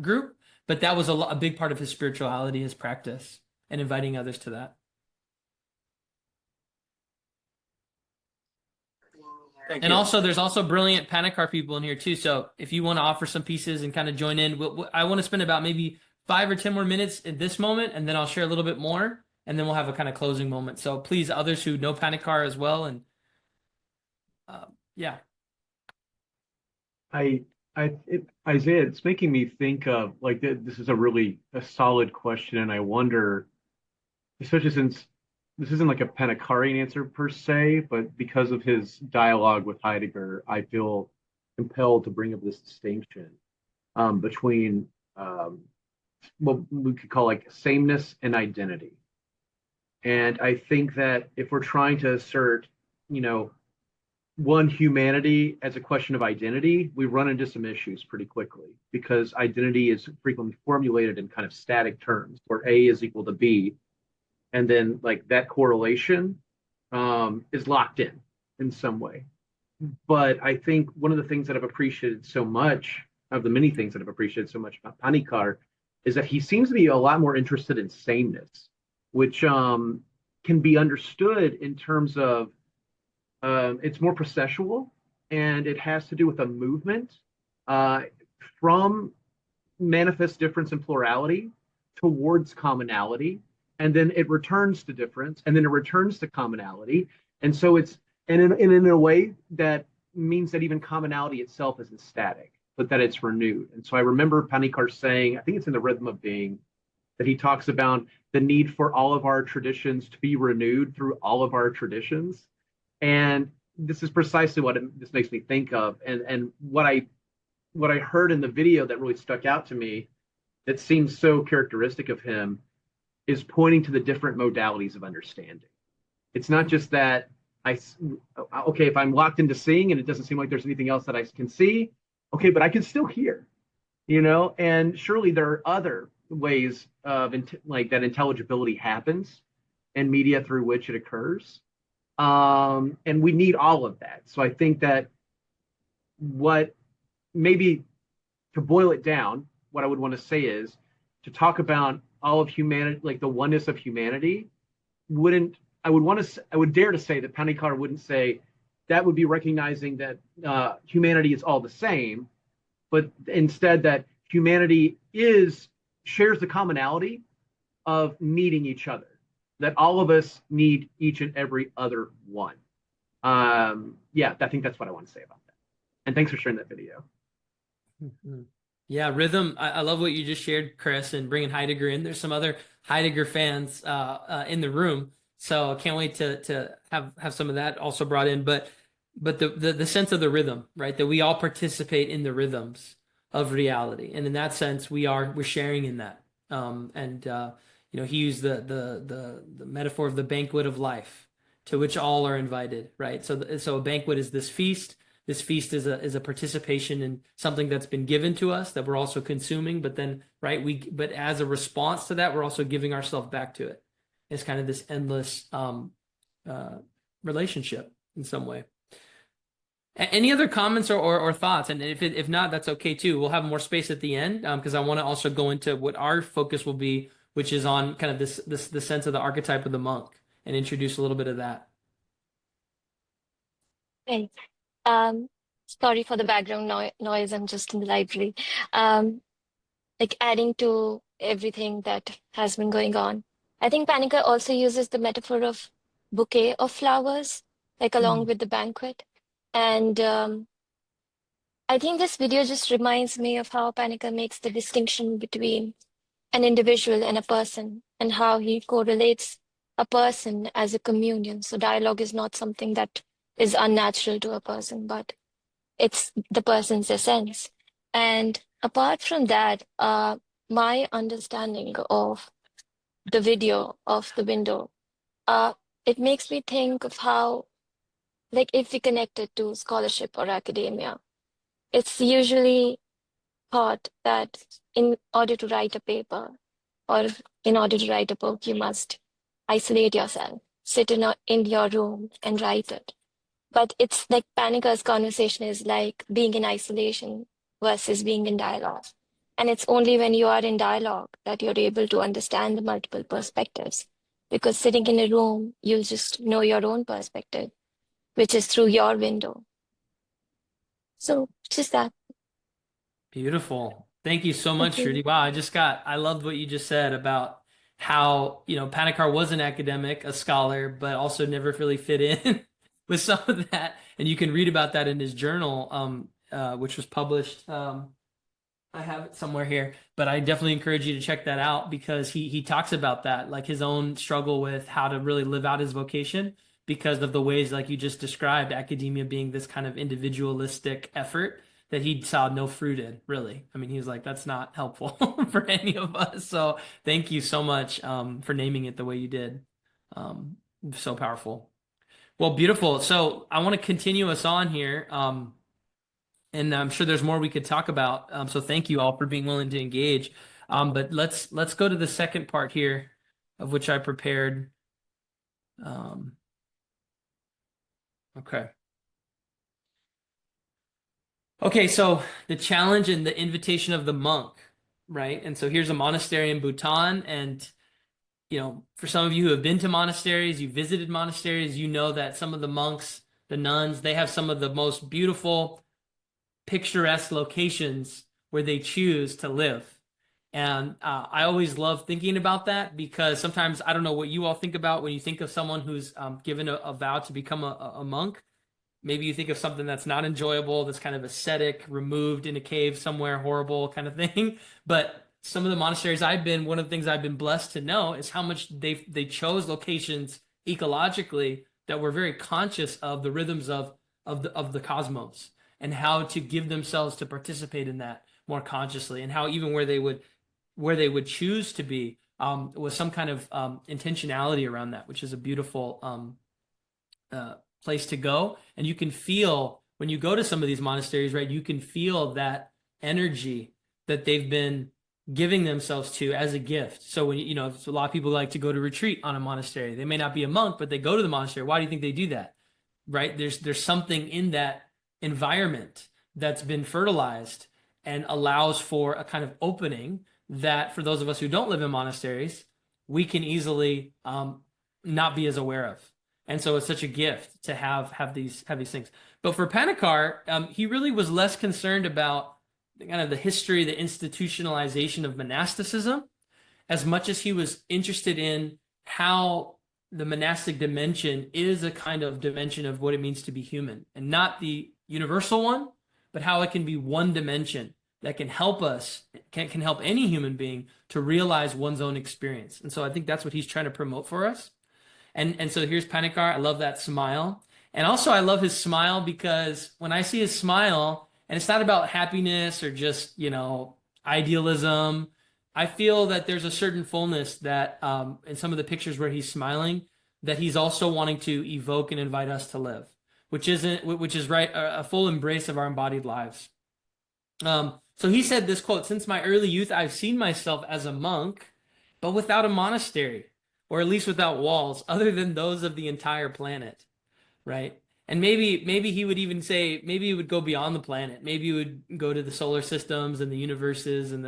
group, but that was a big part of his spirituality, his practice, and inviting others to that. Thank And you. also, there's also brilliant Panikkar people in here too. So if you want to offer some pieces and kind of join in, I want to spend about maybe 5 or 10 more minutes at this moment, and then I'll share a little bit more, and then we'll have a kind of closing moment. So please, others who know Panikkar as well, and yeah. Isaiah, it's making me think of like this is a solid question, and I wonder, especially since this isn't like a Panikkarian answer per se, but because of his dialogue with Heidegger, I feel compelled to bring up this distinction between what we could call like sameness and identity. And I think that if we're trying to assert, one humanity as a question of identity, we run into some issues pretty quickly because identity is frequently formulated in kind of static terms where A is equal to B. And then like that correlation is locked in some way. But I think one of the things that I've appreciated so much, of the many things that I've appreciated so much about Panikkar, is that he seems to be a lot more interested in sameness, which can be understood in terms of it's more processual, and it has to do with a movement from manifest difference and plurality towards commonality, and then it returns to difference, and then it returns to commonality. And so it's, and in a way that means that even commonality itself isn't static, but that it's renewed. And so I remember Panikkar saying, I think it's in The Rhythm of Being, that he talks about the need for all of our traditions to be renewed through all of our traditions. And this is precisely what this makes me think of. And what I heard in the video that really stuck out to me, that seems so characteristic of him, is pointing to the different modalities of understanding. It's not just that okay, if I'm locked into seeing and it doesn't seem like there's anything else that I can see, okay, but I can still hear, and surely there are other ways of like that intelligibility happens and media through which it occurs. And we need all of that. So I think that what maybe to boil it down, what I would want to say is to talk about all of humanity, like the oneness of humanity, I would dare to say that Panikkar wouldn't say that would be recognizing that humanity is all the same, but instead that humanity shares the commonality of needing each other, that all of us need each and every other one. Yeah, I think that's what I want to say about that. And thanks for sharing that video. Mm-hmm. Yeah, rhythm. I love what you just shared, Chris, and bringing Heidegger in. There's some other Heidegger fans in the room, so I can't wait to have some of that also brought in. But the sense of the rhythm, right? That we all participate in the rhythms of reality, and in that sense, we're sharing in that. He used the metaphor of the banquet of life, to which all are invited, right? So a banquet is this feast. This feast is a participation in something that's been given to us that we're also consuming, but then, right, but as a response to that, we're also giving ourselves back to it. It's kind of this endless relationship in some way. Any other comments or thoughts? And if not, that's okay too. We'll have more space at the end because I want to also go into what our focus will be, which is on kind of the sense of the archetype of the monk, and introduce a little bit of that. Hey, sorry for the background noise. I'm just in the library. Like adding to everything that has been going on. I think Panikkar also uses the metaphor of bouquet of flowers, like along with the banquet. And I think this video just reminds me of how Panikkar makes the distinction between an individual and a person, and how he correlates a person as a communion. So dialogue is not something that is unnatural to a person, but it's the person's essence. And apart from that, my understanding of the video of the window, it makes me think of how, like, if we connect it to scholarship or academia, it's usually thought that in order to write a paper or in order to write a book, you must isolate yourself, sit in your room and write it. But it's like Panikkar's conversation is like being in isolation versus being in dialogue. And it's only when you are in dialogue that you're able to understand the multiple perspectives. Because sitting in a room, you'll just know your own perspective, which is through your window. So just that. Beautiful. Thank you so much, Thank you. Shruti. Wow, I loved what you just said about how, Panikkar was an academic, a scholar, but also never really fit in with some of that. And you can read about that in his journal, which was published. I have it somewhere here, but I definitely encourage you to check that out because he talks about that, like his own struggle with how to really live out his vocation because of the ways, like you just described, academia being this kind of individualistic effort that he saw no fruit in, really. I mean, he was like, that's not helpful for any of us. So thank you so much for naming it the way you did. So powerful. Well, beautiful. So I want to continue us on here. And I'm sure there's more we could talk about. So thank you all for being willing to engage. But let's go to the second part here, of which I prepared. Okay. Okay, so the challenge and the invitation of the monk, right? And so here's a monastery in Bhutan, and for some of you who have been to monasteries, you visited monasteries, you know that some of the monks, the nuns, they have some of the most beautiful, picturesque locations where they choose to live. And I always love thinking about that because sometimes I don't know what you all think about when you think of someone who's given a vow to become a monk. Maybe you think of something that's not enjoyable, that's kind of ascetic, removed in a cave somewhere, horrible kind of thing. But some of the monasteries I've been, one of the things I've been blessed to know is how much they chose locations ecologically that were very conscious of the rhythms of the cosmos and how to give themselves to participate in that more consciously, and how even where they would choose to be was some kind of intentionality around that, which is a beautiful place to go. And you can feel when you go to some of these monasteries, right? You can feel that energy that they've been giving themselves to as a gift. So when a lot of people like to go to retreat on a monastery. They may not be a monk, but they go to the monastery. Why do you think they do that? Right? There's something in that environment that's been fertilized and allows for a kind of opening that for those of us who don't live in monasteries, we can easily not be as aware of. And so it's such a gift to have these things. But for Panikkar, he really was less concerned about kind of the history, the institutionalization of monasticism, as much as he was interested in how the monastic dimension is a kind of dimension of what it means to be human, and not the universal one, but how it can be one dimension that can help us, can help any human being to realize one's own experience. And so I think that's what he's trying to promote for us. And so here's Panikkar. I love that smile. And also I love his smile because when I see his smile, and it's not about happiness or just, idealism, I feel that there's a certain fullness that in some of the pictures where he's smiling, that he's also wanting to evoke and invite us to live, which is right, a full embrace of our embodied lives. So he said this quote: "Since my early youth, I've seen myself as a monk, but without a monastery, or at least without walls, other than those of the entire planet," right? And maybe he would even say, maybe he would go beyond the planet. Maybe he would go to the solar systems and the universes and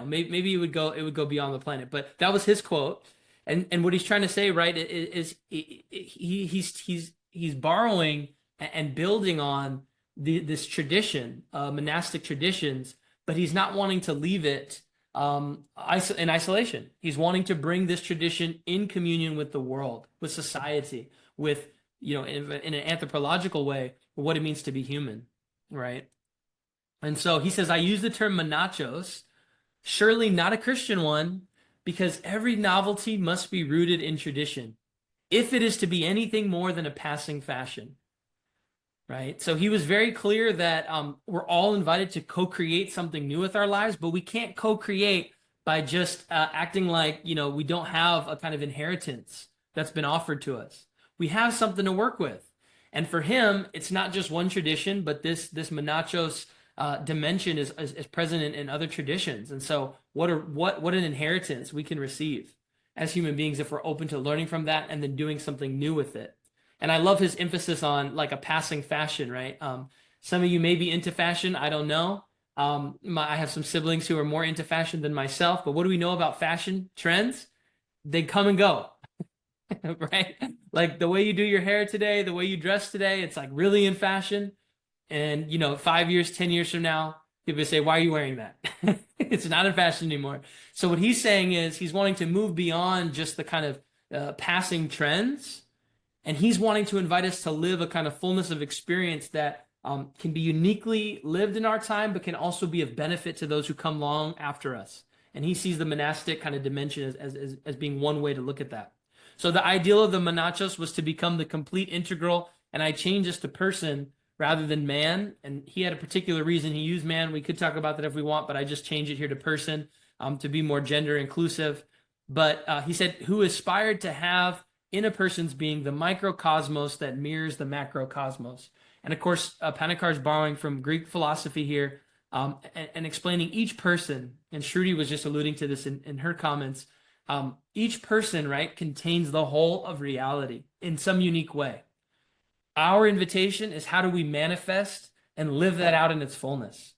maybe it would go beyond the planet. But that was his quote. And what he's trying to say, right, is he's borrowing and building on this tradition, monastic traditions, but he's not wanting to leave it in isolation. He's wanting to bring this tradition in communion with the world, with society, with in an anthropological way, what it means to be human, right? And so he says, I use the term monachos, surely not a Christian one, because every novelty must be rooted in tradition, if it is to be anything more than a passing fashion, right? So he was very clear that we're all invited to co-create something new with our lives, but we can't co-create by just acting like, we don't have a kind of inheritance that's been offered to us. we have something to work with. And for him, it's not just one tradition, but this monachos dimension is present in other traditions. And so what an inheritance we can receive as human beings if we're open to learning from that and then doing something new with it. And I love his emphasis on like a passing fashion, right? Some of you may be into fashion, I don't know. I have some siblings who are more into fashion than myself, but what do we know about fashion trends? They come and go. Right? Like the way you do your hair today, the way you dress today, it's like really in fashion. And, 5 years, 10 years from now, people say, why are you wearing that? It's not in fashion anymore. So what he's saying is he's wanting to move beyond just the kind of passing trends. And he's wanting to invite us to live a kind of fullness of experience that can be uniquely lived in our time, but can also be of benefit to those who come long after us. And he sees the monastic kind of dimension as being one way to look at that. So the ideal of the monachos was to become the complete integral, and I change this to person rather than man. And he had a particular reason he used man. We could talk about that if we want, but I just change it here to person to be more gender inclusive. But he said, who aspired to have in a person's being the microcosmos that mirrors the macrocosmos. And of course, Panikkar is borrowing from Greek philosophy here and explaining each person, and Shruti was just alluding to this in her comments, each person, right, contains the whole of reality in some unique way. Our invitation is how do we manifest and live that out in its fullness?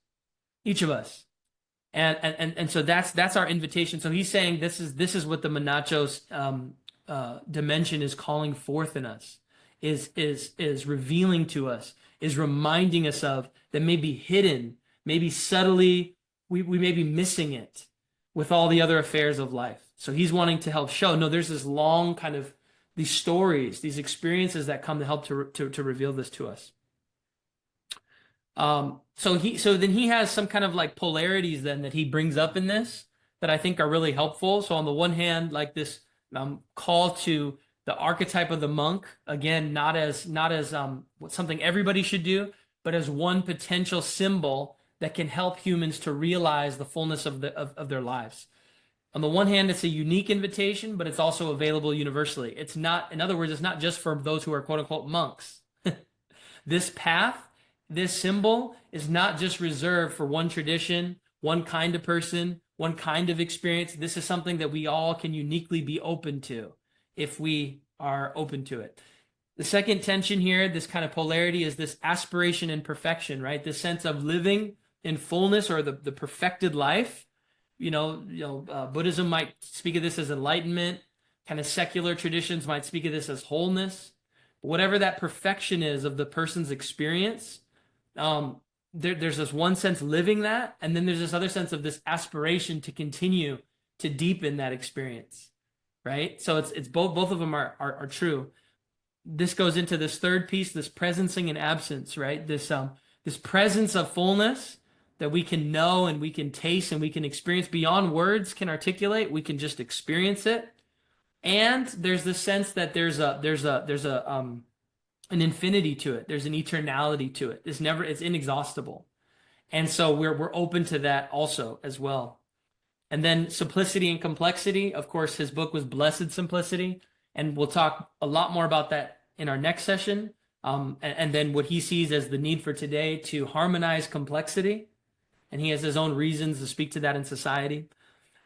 Each of us. And so that's our invitation. So he's saying this is what the monachos dimension is calling forth in us, is revealing to us, is reminding us of that may be hidden, maybe subtly, we may be missing it with all the other affairs of life. So he's wanting to help show, no, there's this long kind of these stories, these experiences that come to help to reveal this to us. So then he has some kind of like polarities then that he brings up in this that I think are really helpful. So on the one hand, like this call to the archetype of the monk, again, not as something everybody should do, but as one potential symbol that can help humans to realize the fullness of their lives. On the one hand, it's a unique invitation, but it's also available universally. It's not, in other words, it's not just for those who are quote unquote monks. This path, this symbol is not just reserved for one tradition, one kind of person, one kind of experience. This is something that we all can uniquely be open to if we are open to it. The second tension here, this kind of polarity, is this aspiration and perfection, right? This sense of living in fullness or the perfected life. Buddhism might speak of this as enlightenment. Kind of secular traditions might speak of this as wholeness. But whatever that perfection is of the person's experience, there's this one sense living that, and then there's this other sense of this aspiration to continue to deepen that experience, right? So it's both of them are true. This goes into this third piece, this presencing and absence, right? This presence of fullness that we can know and we can taste and we can experience beyond words can articulate. We can just experience it. And there's this sense that there's an infinity to it. There's an eternality to it. It's inexhaustible. And so we're open to that also as well. And then simplicity and complexity. Of course, his book was Blessed Simplicity. And we'll talk a lot more about that in our next session. And then what he sees as the need for today to harmonize complexity. And he has his own reasons to speak to that in society.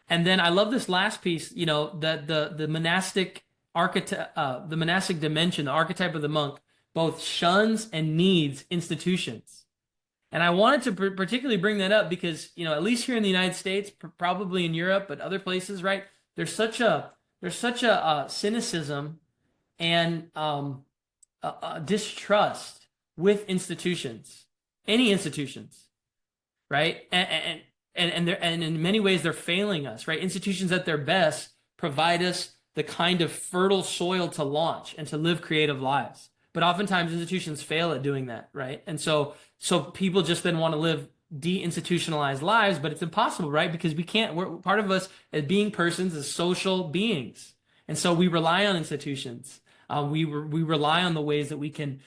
And then I love this last piece, the monastic archetype, the monastic dimension, the archetype of the monk, both shuns and needs institutions. And I wanted to particularly bring that up because, at least here in the United States, probably in Europe, but other places, right? There's such a cynicism and a distrust with institutions, any institutions, right? And in many ways they're failing us, right? Institutions at their best provide us the kind of fertile soil to launch and to live creative lives. But oftentimes institutions fail at doing that, right? And so people just then want to live de-institutionalized lives, but it's impossible, right? Because part of us as being persons is social beings. And so we rely on institutions. We rely on the ways that we can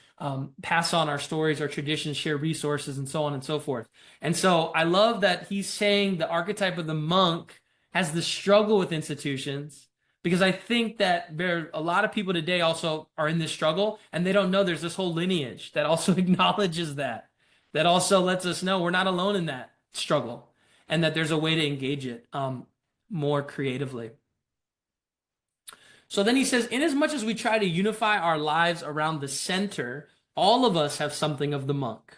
pass on our stories, our traditions, share resources, and so on and so forth. And so I love that he's saying the archetype of the monk has the struggle with institutions, Because I think that there a lot of people today also are in this struggle, and they don't know there's this whole lineage that also acknowledges that also lets us know we're not alone in that struggle, and that there's a way to engage it more creatively. So then he says, inasmuch as we try to unify our lives around the center, all of us have something of the monk.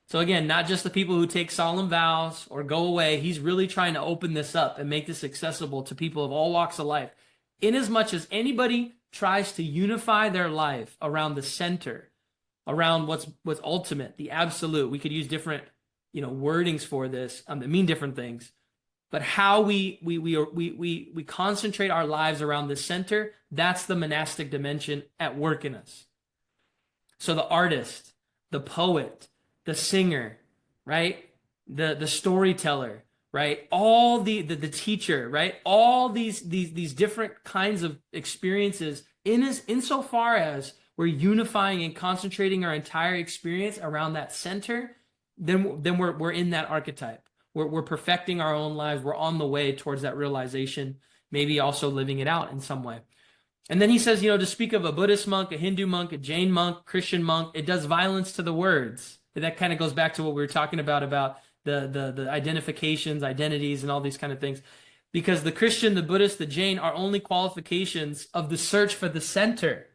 So again, not just the people who take solemn vows or go away. He's really trying to open this up and make this accessible to people of all walks of life. Inasmuch as anybody tries to unify their life around the center, around what's ultimate, the absolute. We could use different, wordings for this that mean different things. But how we concentrate our lives around the center, that's the monastic dimension at work in us. So the artist, the poet, the singer, right? The storyteller, right? All the teacher, right? All these different kinds of experiences insofar as we're unifying and concentrating our entire experience around that center, then we're in that archetype. We're perfecting our own lives. We're on the way towards that realization, maybe also living it out in some way. And then he says, to speak of a Buddhist monk, a Hindu monk, a Jain monk, Christian monk, it does violence to the words. That kind of goes back to what we were talking about the identifications, identities, and all these kind of things. Because the Christian, the Buddhist, the Jain are only qualifications of the search for the center.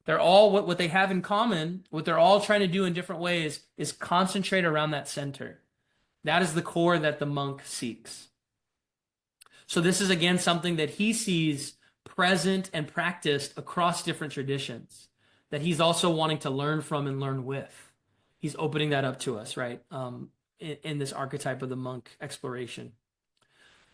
They're all what they have in common, what they're all trying to do in different ways is concentrate around that center. That is the core that the monk seeks. So this is, again, something that he sees present and practiced across different traditions, that he's also wanting to learn from and learn with. He's opening that up to us, right, in this archetype of the monk exploration.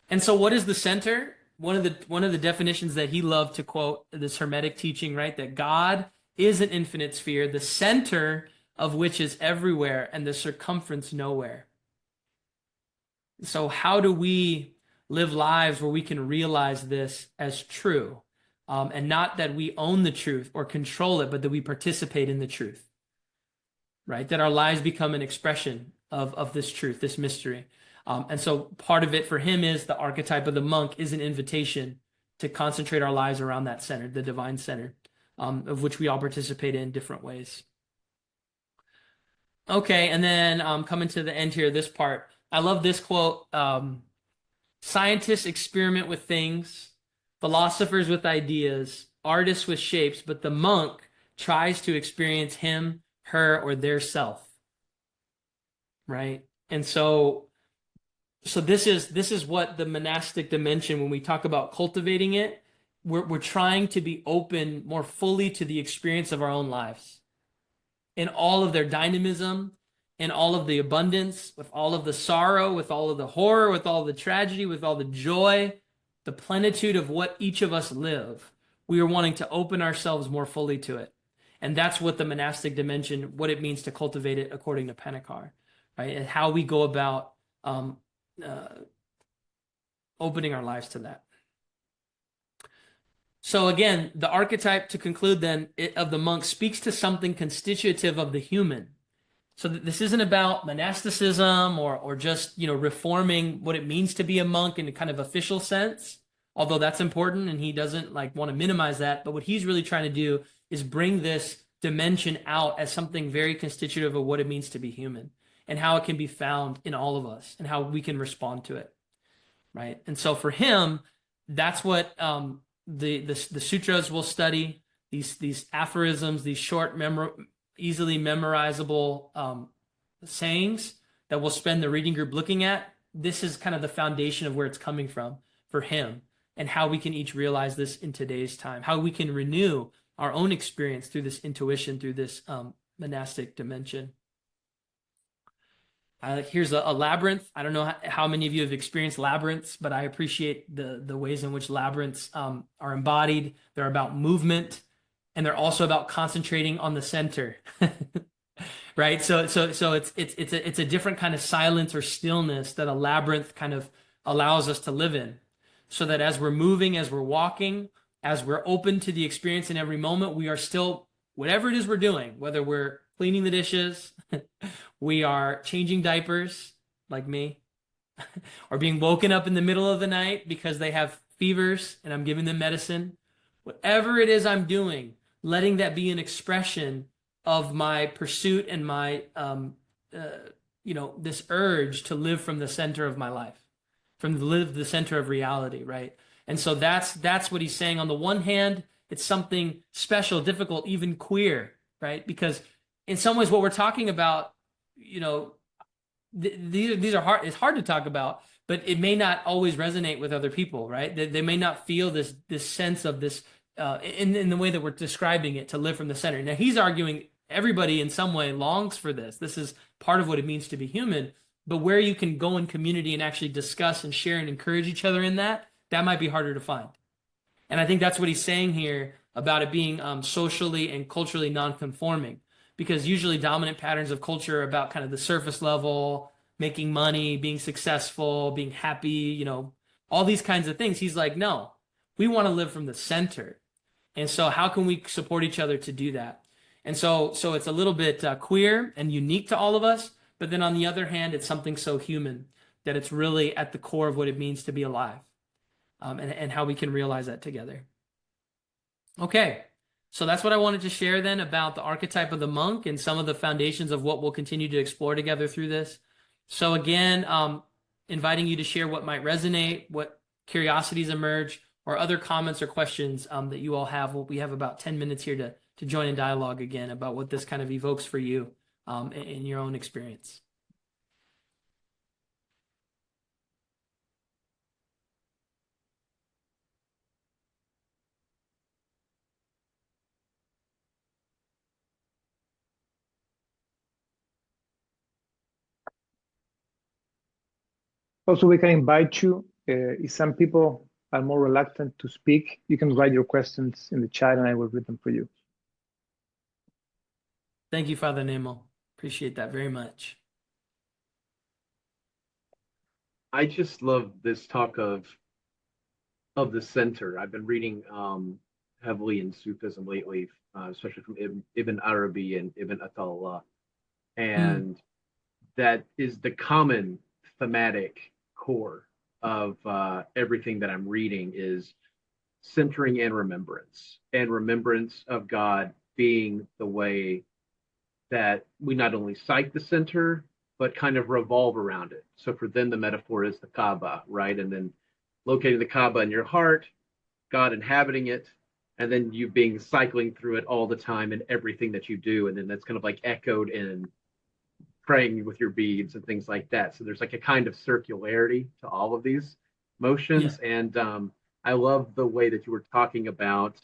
And so what is the center? One of the definitions that he loved to quote, this Hermetic teaching, right, that God is an infinite sphere, the center of which is everywhere and the circumference nowhere. So how do we live lives where we can realize this as true, and not that we own the truth or control it, but that we participate in the truth, right? That our lives become an expression of this truth, this mystery. And so part of it for him is the archetype of the monk is an invitation to concentrate our lives around that center, the divine center, of which we all participate in different ways. Okay, and then coming to the end here, this part. I love this quote. Scientists experiment with things, philosophers with ideas, artists with shapes, but the monk tries to experience him, her, or their self. Right? And so this is what the monastic dimension, when we talk about cultivating it, we're trying to be open more fully to the experience of our own lives in all of their dynamism, in all of the abundance, with all of the sorrow, with all of the horror, with all the tragedy, with all the joy, the plenitude of what each of us live. We are wanting to open ourselves more fully to it. And that's what the monastic dimension, what it means to cultivate it according to Panikkar, right? And how we go about opening our lives to that. So again, the archetype, to conclude then, of the monk speaks to something constitutive of the human. So this isn't about monasticism or just, reforming what it means to be a monk in a kind of official sense, although that's important and he doesn't want to minimize that. But what he's really trying to do is bring this dimension out as something very constitutive of what it means to be human and how it can be found in all of us and how we can respond to it, right? And so for him, that's what the sutras will study, these aphorisms, these short easily memorizable sayings that we'll spend the reading group looking at. This is kind of the foundation of where it's coming from for him and how we can each realize this in today's time, how we can renew our own experience through this intuition, through this monastic dimension. Here's a labyrinth. I don't know how many of you have experienced labyrinths, but I appreciate the ways in which labyrinths are embodied. They're about movement, and they're also about concentrating on the center, right? So it's a different kind of silence or stillness that a labyrinth kind of allows us to live in, so that as we're moving, as we're walking, as we're open to the experience in every moment, we are still, whatever it is we're doing, whether we're cleaning the dishes, we are changing diapers, like me, or being woken up in the middle of the night because they have fevers and I'm giving them medicine. Whatever it is I'm doing, letting that be an expression of my pursuit and my, this urge to live from the center of my life, from the center of reality, right? And so that's what he's saying. On the one hand, it's something special, difficult, even queer, right? Because in some ways, what we're talking about, these are hard. It's hard to talk about, but it may not always resonate with other people, right? They may not feel this sense of this in the way that we're describing it, to live from the center. Now he's arguing everybody in some way longs for this. This is part of what it means to be human. But where you can go in community and actually discuss and share and encourage each other in that might be harder to find. And I think that's what he's saying here about it being socially and culturally non-conforming, because usually dominant patterns of culture are about kind of the surface level, making money, being successful, being happy, all these kinds of things. He's like, no, we want to live from the center. And so how can we support each other to do that? And so it's a little bit queer and unique to all of us. But then on the other hand, it's something so human that it's really at the core of what it means to be alive, and how we can realize that together. Okay, so that's what I wanted to share then about the archetype of the monk and some of the foundations of what we'll continue to explore together through this. So again, inviting you to share what might resonate, what curiosities emerge, or other comments or questions that you all have. We have about 10 minutes here to join in dialogue again about what this kind of evokes for you in your own experience. Also, we can invite you, if some people are more reluctant to speak, you can write your questions in the chat and I will read them for you. Thank you, Father Nemo. Appreciate that very much. I just love this talk of the center. I've been reading heavily in Sufism lately, especially from Ibn Arabi and Ibn Attallah. And that is the common thematic core of everything that I'm reading, is centering and remembrance of God being the way that we not only cite the center, but kind of revolve around it. So for them, the metaphor is the Kaaba, right? And then locating the Kaaba in your heart, God inhabiting it, and then you being cycling through it all the time in everything that you do. And then that's kind of like echoed in praying with your beads and things like that. So there's like a kind of circularity to all of these motions. Yeah. And I love the way that you were talking about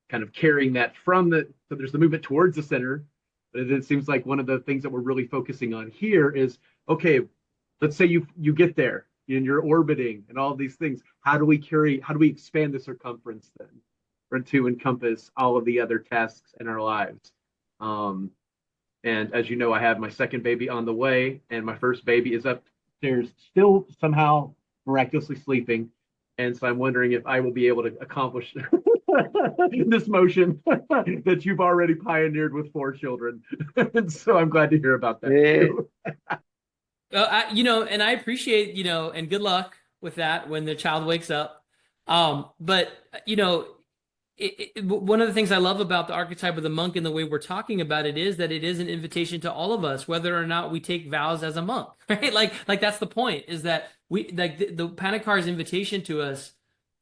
kind of carrying that from so there's the movement towards the center. But it seems like one of the things that we're really focusing on here is, okay, let's say you get there and you're orbiting and all these things. How do we expand the circumference then, or to encompass all of the other tasks in our lives? And as you know, I have my second baby on the way, and my first baby is upstairs, still somehow miraculously sleeping. And so I'm wondering if I will be able to accomplish this motion that you've already pioneered with 4 children. And so I'm glad to hear about that. Too. And I appreciate, and good luck with that when the child wakes up. But one of the things I love about the archetype of the monk and the way we're talking about it is that it is an invitation to all of us, whether or not we take vows as a monk, right? Like that's the point, is that we, like the Panikkar's invitation to us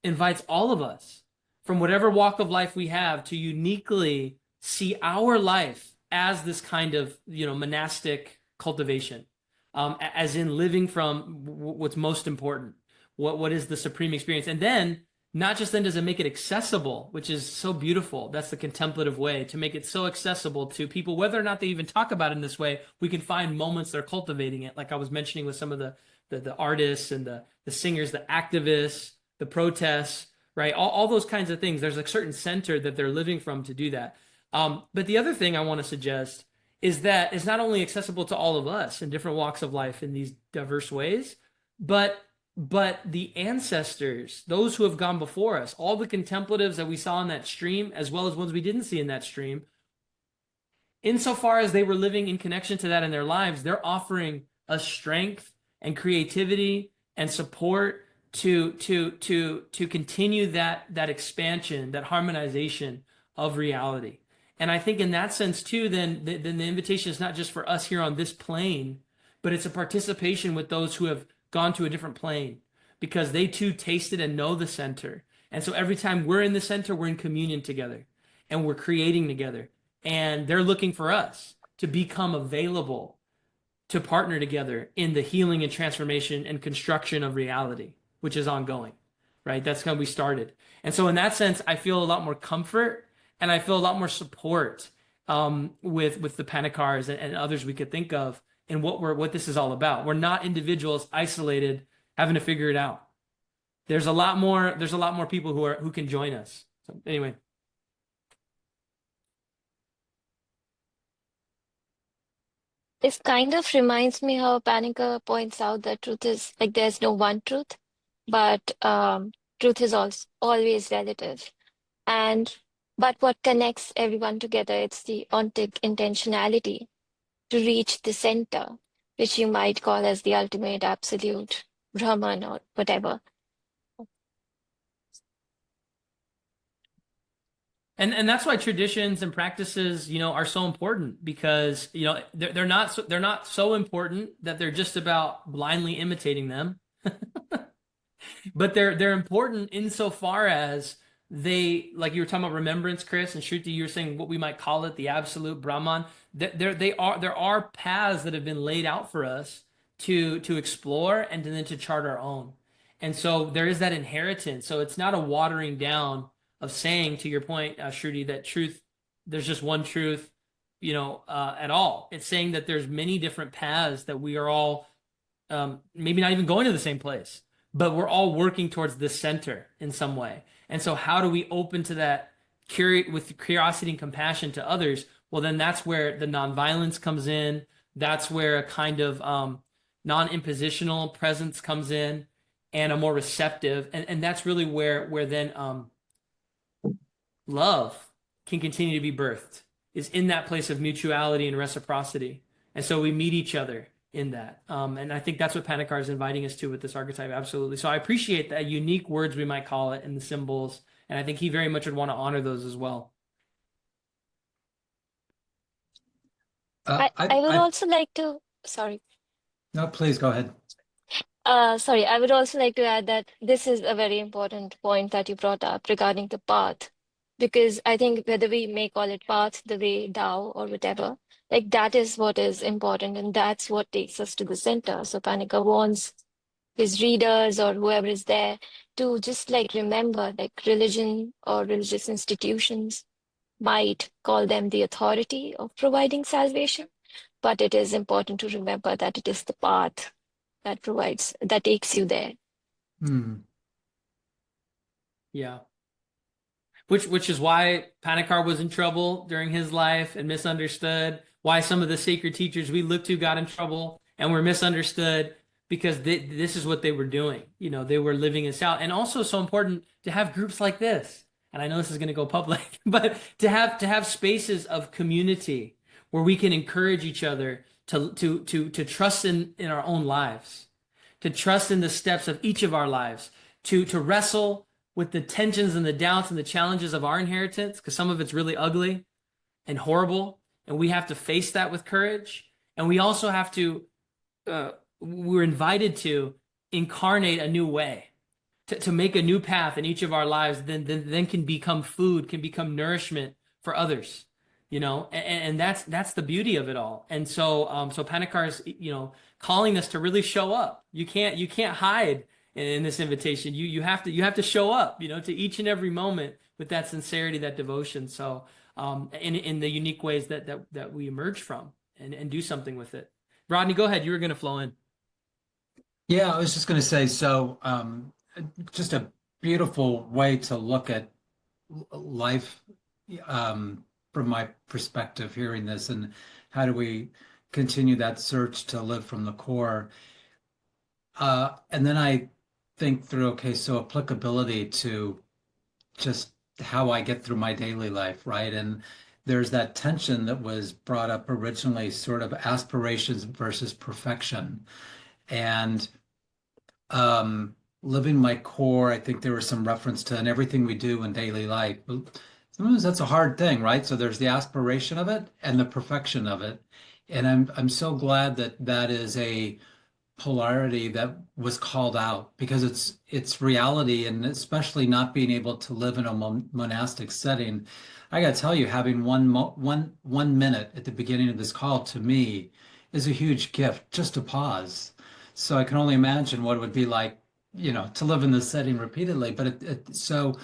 invites all of us from whatever walk of life we have to uniquely see our life as this kind of, monastic cultivation, as in living from what's most important, what is the supreme experience. And then not just then does it make it accessible, which is so beautiful. That's the contemplative way, to make it so accessible to people, whether or not they even talk about it in this way. We can find moments they're cultivating it. Like I was mentioning with some of the artists and the singers, the activists, the protests, right? All those kinds of things. There's a certain center that they're living from to do that. But the other thing I want to suggest is that it's not only accessible to all of us in different walks of life in these diverse ways, but the ancestors, those who have gone before us, all the contemplatives that we saw in that stream, as well as ones we didn't see in that stream, insofar as they were living in connection to that in their lives, they're offering us strength and creativity and support to continue that expansion, that harmonization of reality. And I think in that sense too, then the invitation is not just for us here on this plane, but it's a participation with those who have gone to a different plane, because they too tasted and know the center. And so every time we're in the center, we're in communion together and we're creating together. And they're looking for us to become available to partner together in the healing and transformation and construction of reality, which is ongoing, right? That's how we started. And so in that sense, I feel a lot more comfort and I feel a lot more support with the Panikkars and others we could think of in what this is all about. We're not individuals isolated having to figure it out. There's a lot more people who can join us. So anyway. This kind of reminds me how Panikkar points out that truth is like there's no one truth, but truth is also always relative. But what connects everyone together, it's the ontic intentionality to reach the center, which you might call as the ultimate absolute Brahman or whatever. And that's why traditions and practices, are so important, because they're not so important that they're just about blindly imitating them, but they're important insofar as they, like you were talking about remembrance, Chris, and Shruti, you were saying what we might call it the absolute Brahman. There are paths that have been laid out for us to explore and then to chart our own, and so there is that inheritance. So it's not a watering down of saying, to your point, Shruti, that truth, there's just one truth, at all. It's saying that there's many different paths that we are all maybe not even going to the same place, but we're all working towards the center in some way. And so how do we open to that with curiosity and compassion to others? Well, then that's where the nonviolence comes in. That's where a kind of non-impositional presence comes in, and a more receptive. And that's really where then love can continue to be birthed, is in that place of mutuality and reciprocity. And so we meet each other in that. And I think that's what Panikkar is inviting us to with this archetype. Absolutely. So I appreciate that unique words, we might call it, and the symbols. And I think he very much would want to honor those as well. I would also like to, sorry. No, please go ahead. Sorry, I would also like to add that this is a very important point that you brought up regarding the path, because I think whether we may call it path, the way, Tao, or whatever, like that is what is important, and that's what takes us to the center. So Panikkar wants his readers or whoever is there to just like remember, like religion or religious institutions might call them the authority of providing salvation, but it is important to remember that it is the path that takes you there. Yeah. Which is why Panikkar was in trouble during his life and misunderstood, why some of the sacred teachers we look to got in trouble and were misunderstood, because this is what they were doing. They were living this out. And also so important to have groups like this. And I know this is going to go public, but to have spaces of community where we can encourage each other to trust in our own lives, to trust in the steps of each of our lives, to wrestle with the tensions and the doubts and the challenges of our inheritance, because some of it's really ugly and horrible, and we have to face that with courage. And we also have to, we're invited to incarnate a new way, to make a new path in each of our lives, then can become food, can become nourishment for others, and that's the beauty of it all. And so Panikkar is, calling us to really show up. You can't hide in this invitation. You have to show up, to each and every moment with that sincerity, that devotion. So in the unique ways that we emerge from and do something with it. Rodney, go ahead. You were going to flow in. Yeah, I was just going to say, so just a beautiful way to look at life from my perspective, hearing this, and how do we continue that search to live from the core. And then I think through, okay, so applicability to just how I get through my daily life, right? And there's that tension that was brought up originally, sort of aspirations versus perfection. And living my core, I think there was some reference to in everything we do in daily life. But sometimes that's a hard thing, right? So there's the aspiration of it and the perfection of it. And I'm so glad that that is a polarity that was called out because it's reality, and especially not being able to live in a monastic setting. I got to tell you, having one minute at the beginning of this call to me is a huge gift, just to pause. So I can only imagine what it would be like, to live in this setting repeatedly. But so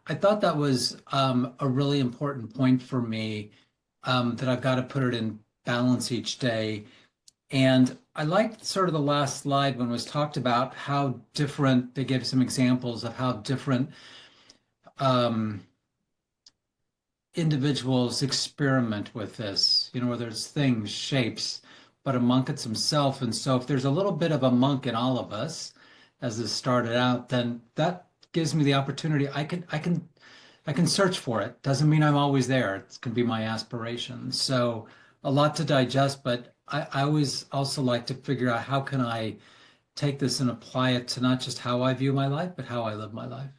I thought that was a really important point for me, that I've got to put it in balance each day. And I liked sort of the last slide when it was talked about how different, they gave some examples of how different um, individuals experiment with this, where there's things, shapes, but a monk it's himself. And so if there's a little bit of a monk in all of us, as this started out, then that gives me the opportunity. I can search for it. Doesn't mean I'm always there. It can be my aspiration. So a lot to digest, but I always also like to figure out how can I take this and apply it to not just how I view my life, but how I live my life.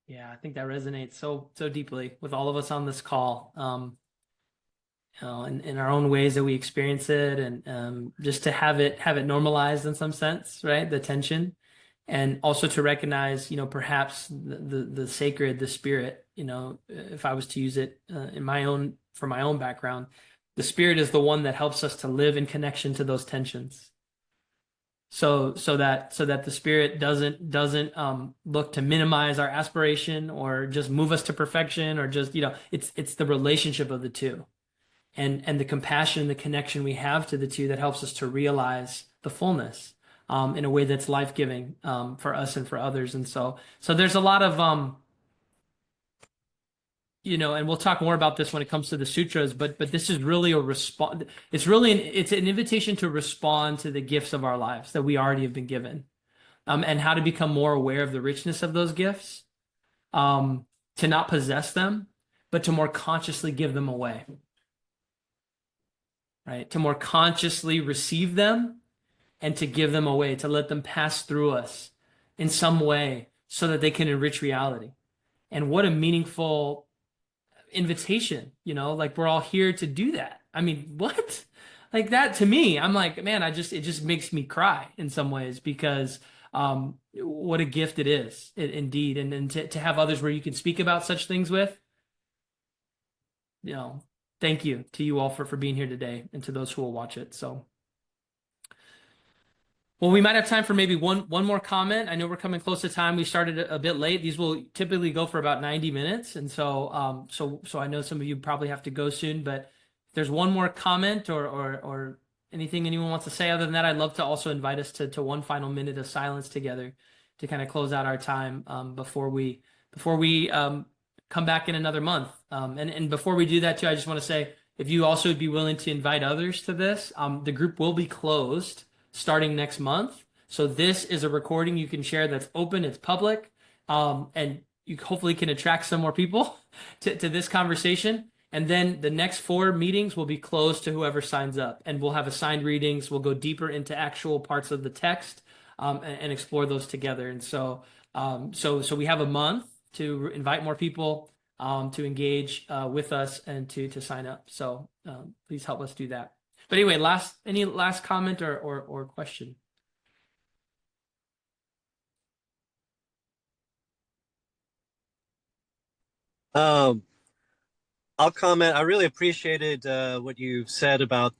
Yeah, I think that resonates so deeply with all of us on this call. In our own ways that we experience it, and just to have it normalized in some sense, right? The tension, and also to recognize, perhaps the sacred, the spirit. If I was to use it for my own background, the spirit is the one that helps us to live in connection to those tensions. So that the spirit doesn't look to minimize our aspiration or just move us to perfection, or just, it's the relationship of the two. And the compassion and the connection we have to the two that helps us to realize the fullness in a way that's life-giving for us and for others. And so there's a lot of and we'll talk more about this when it comes to the sutras, but this is really a response. It's an invitation to respond to the gifts of our lives that we already have been given, and how to become more aware of the richness of those gifts, to not possess them, but to more consciously give them away. Right? To more consciously receive them and to give them away, to let them pass through us in some way so that they can enrich reality. And what a meaningful invitation, like we're all here to do that. I mean, what? Like that to me, I'm like, man, it just makes me cry in some ways, because what a gift it is, indeed. And then to have others where you can speak about such things with, thank you to you all for being here today, and to those who will watch it. So, well, we might have time for maybe one more comment. I know we're coming close to time. We started a bit late. These will typically go for about 90 minutes. And so so I know some of you probably have to go soon, but if there's one more comment or anything anyone wants to say other than that, I'd love to also invite us to one final minute of silence together to kind of close out our time before we come back in another month. And before we do that too, I just want to say, if you also would be willing to invite others to this, the group will be closed starting next month. So this is a recording you can share that's open, it's public, and you hopefully can attract some more people to this conversation. And then the next 4 meetings will be closed to whoever signs up, and we'll have assigned readings. We'll go deeper into actual parts of the text and explore those together. And so we have a month to invite more people to engage with us and to sign up. So please help us do that. But anyway, any last comment or question? I'll comment. I really appreciated what you said about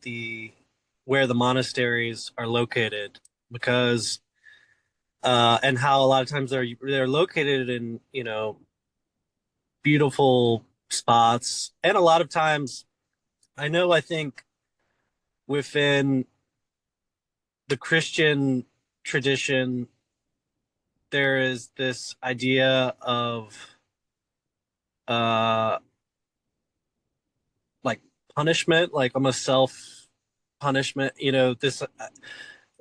where the monasteries are located, because and how a lot of times they're located in beautiful spots, and a lot of times I think within the Christian tradition there is this idea of like punishment, like almost self punishment, this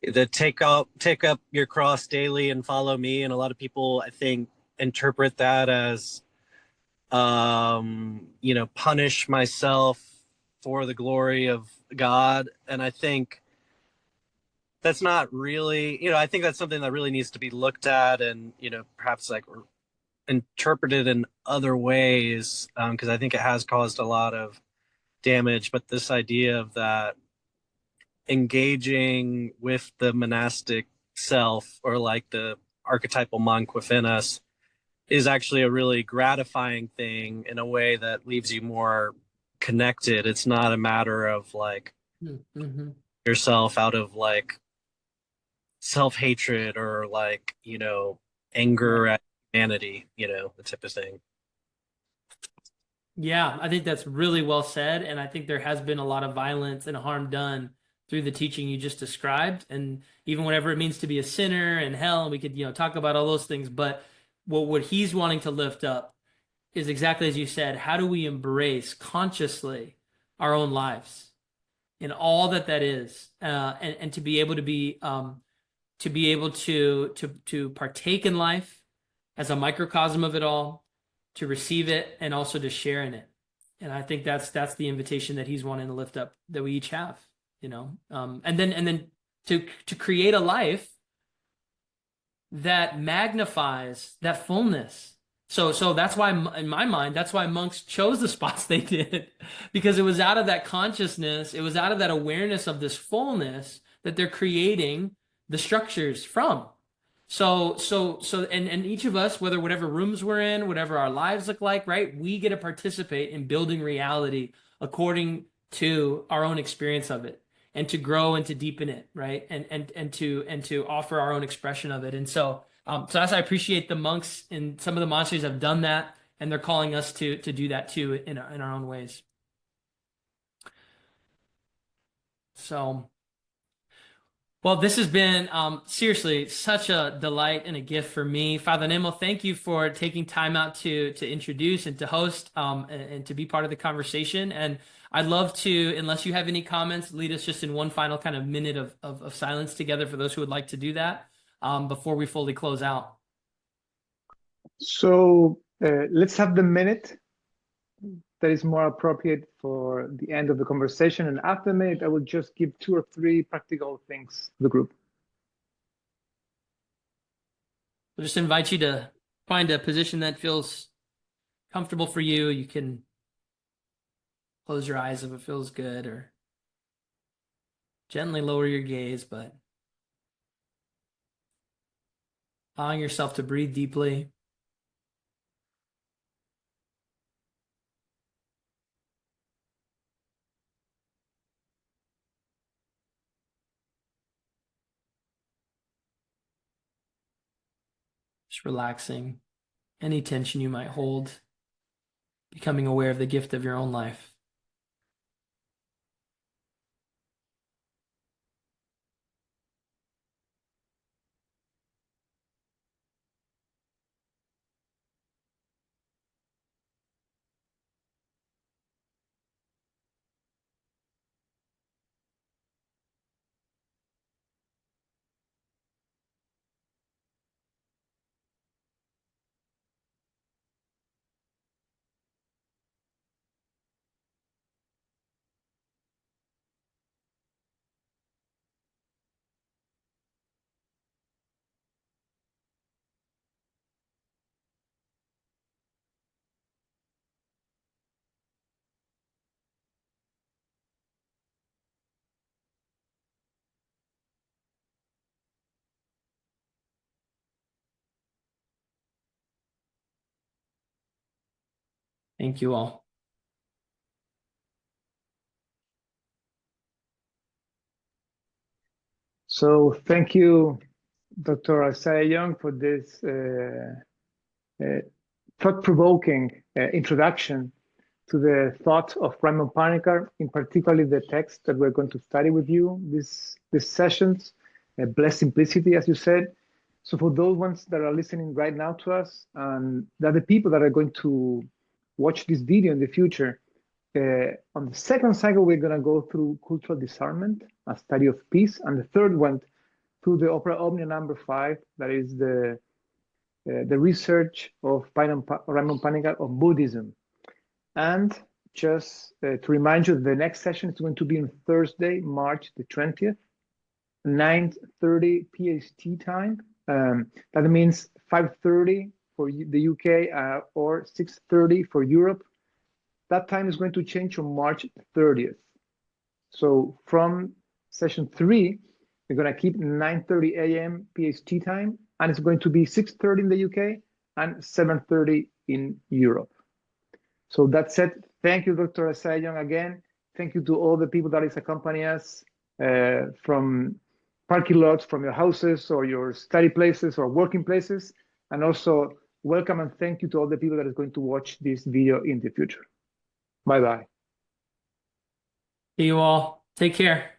the take up your cross daily and follow me. And a lot of people, I think, interpret that as punish myself for the glory of God. And I think that's not really, I think that's something that really needs to be looked at and, perhaps like interpreted in other ways, because I think it has caused a lot of damage. But this idea of that engaging with the monastic self, or like the archetypal monk within us, is actually a really gratifying thing in a way that leaves you more connected. It's not a matter of like yourself out of like self-hatred or like, anger at humanity, the type of thing. Yeah, I think that's really well said. And I think there has been a lot of violence and harm done through the teaching you just described. And even whatever it means to be a sinner and hell, and we could, talk about all those things. But what he's wanting to lift up is exactly as you said, how do we embrace consciously our own lives and all that is, and to be able to partake in life as a microcosm of it all, to receive it, and also to share in it. And I think that's the invitation that he's wanting to lift up, that we each have, and then to create a life that magnifies that fullness. So that's why, in my mind, that's why monks chose the spots they did, because it was out of that consciousness, it was out of that awareness of this fullness that they're creating the structures from. So and each of us, whatever rooms we're in, whatever our lives look like, right, we get to participate in building reality according to our own experience of it, and to grow and to deepen it, right, and to offer our own expression of it. And so as I appreciate the monks and some of the monasteries have done that, and they're calling us to do that too in our own ways. So, well, this has been seriously such a delight and a gift for me. Father Nemo, thank you for taking time out to introduce and to host and to be part of the conversation. And I'd love to, unless you have any comments, lead us just in one final kind of minute of silence together for those who would like to do that before we fully close out. So let's have the minute that is more appropriate for the end of the conversation. And after the minute, I will just give 2 or 3 practical things to the group. I'll just invite you to find a position that feels comfortable for you. You can close your eyes if it feels good, or gently lower your gaze, but allowing yourself to breathe deeply. Just relaxing any tension you might hold, becoming aware of the gift of your own life. Thank you all. So thank you, Dr. A.G.YONG, for this thought-provoking introduction to the thought of Raimon Panikkar, in particularly the text that we're going to study with you these sessions, Blessed Simplicity, as you said. So for those ones that are listening right now to us, and that the people that are going to watch this video in the future, on the second cycle, we're going to go through cultural discernment, a study of peace, and the third one through the Opera Omnia number 5, that is the research of Raimon Panikkar of Buddhism. And just to remind you, the next session is going to be on Thursday, March the 20th, 9:30 PST time. That means 5:30 for the UK or 6:30 for Europe. That time is going to change on March 30th. So from session 3, we're going to keep 9:30 a.m. PST time, and it's going to be 6:30 in the UK and 7:30 in Europe. So that's it. Thank you, Dr. A.G.YONG, again. Thank you to all the people that is accompanying us from parking lots, from your houses or your study places or working places. And also welcome and thank you to all the people that is going to watch this video in the future. Bye-bye. See you all. Take care.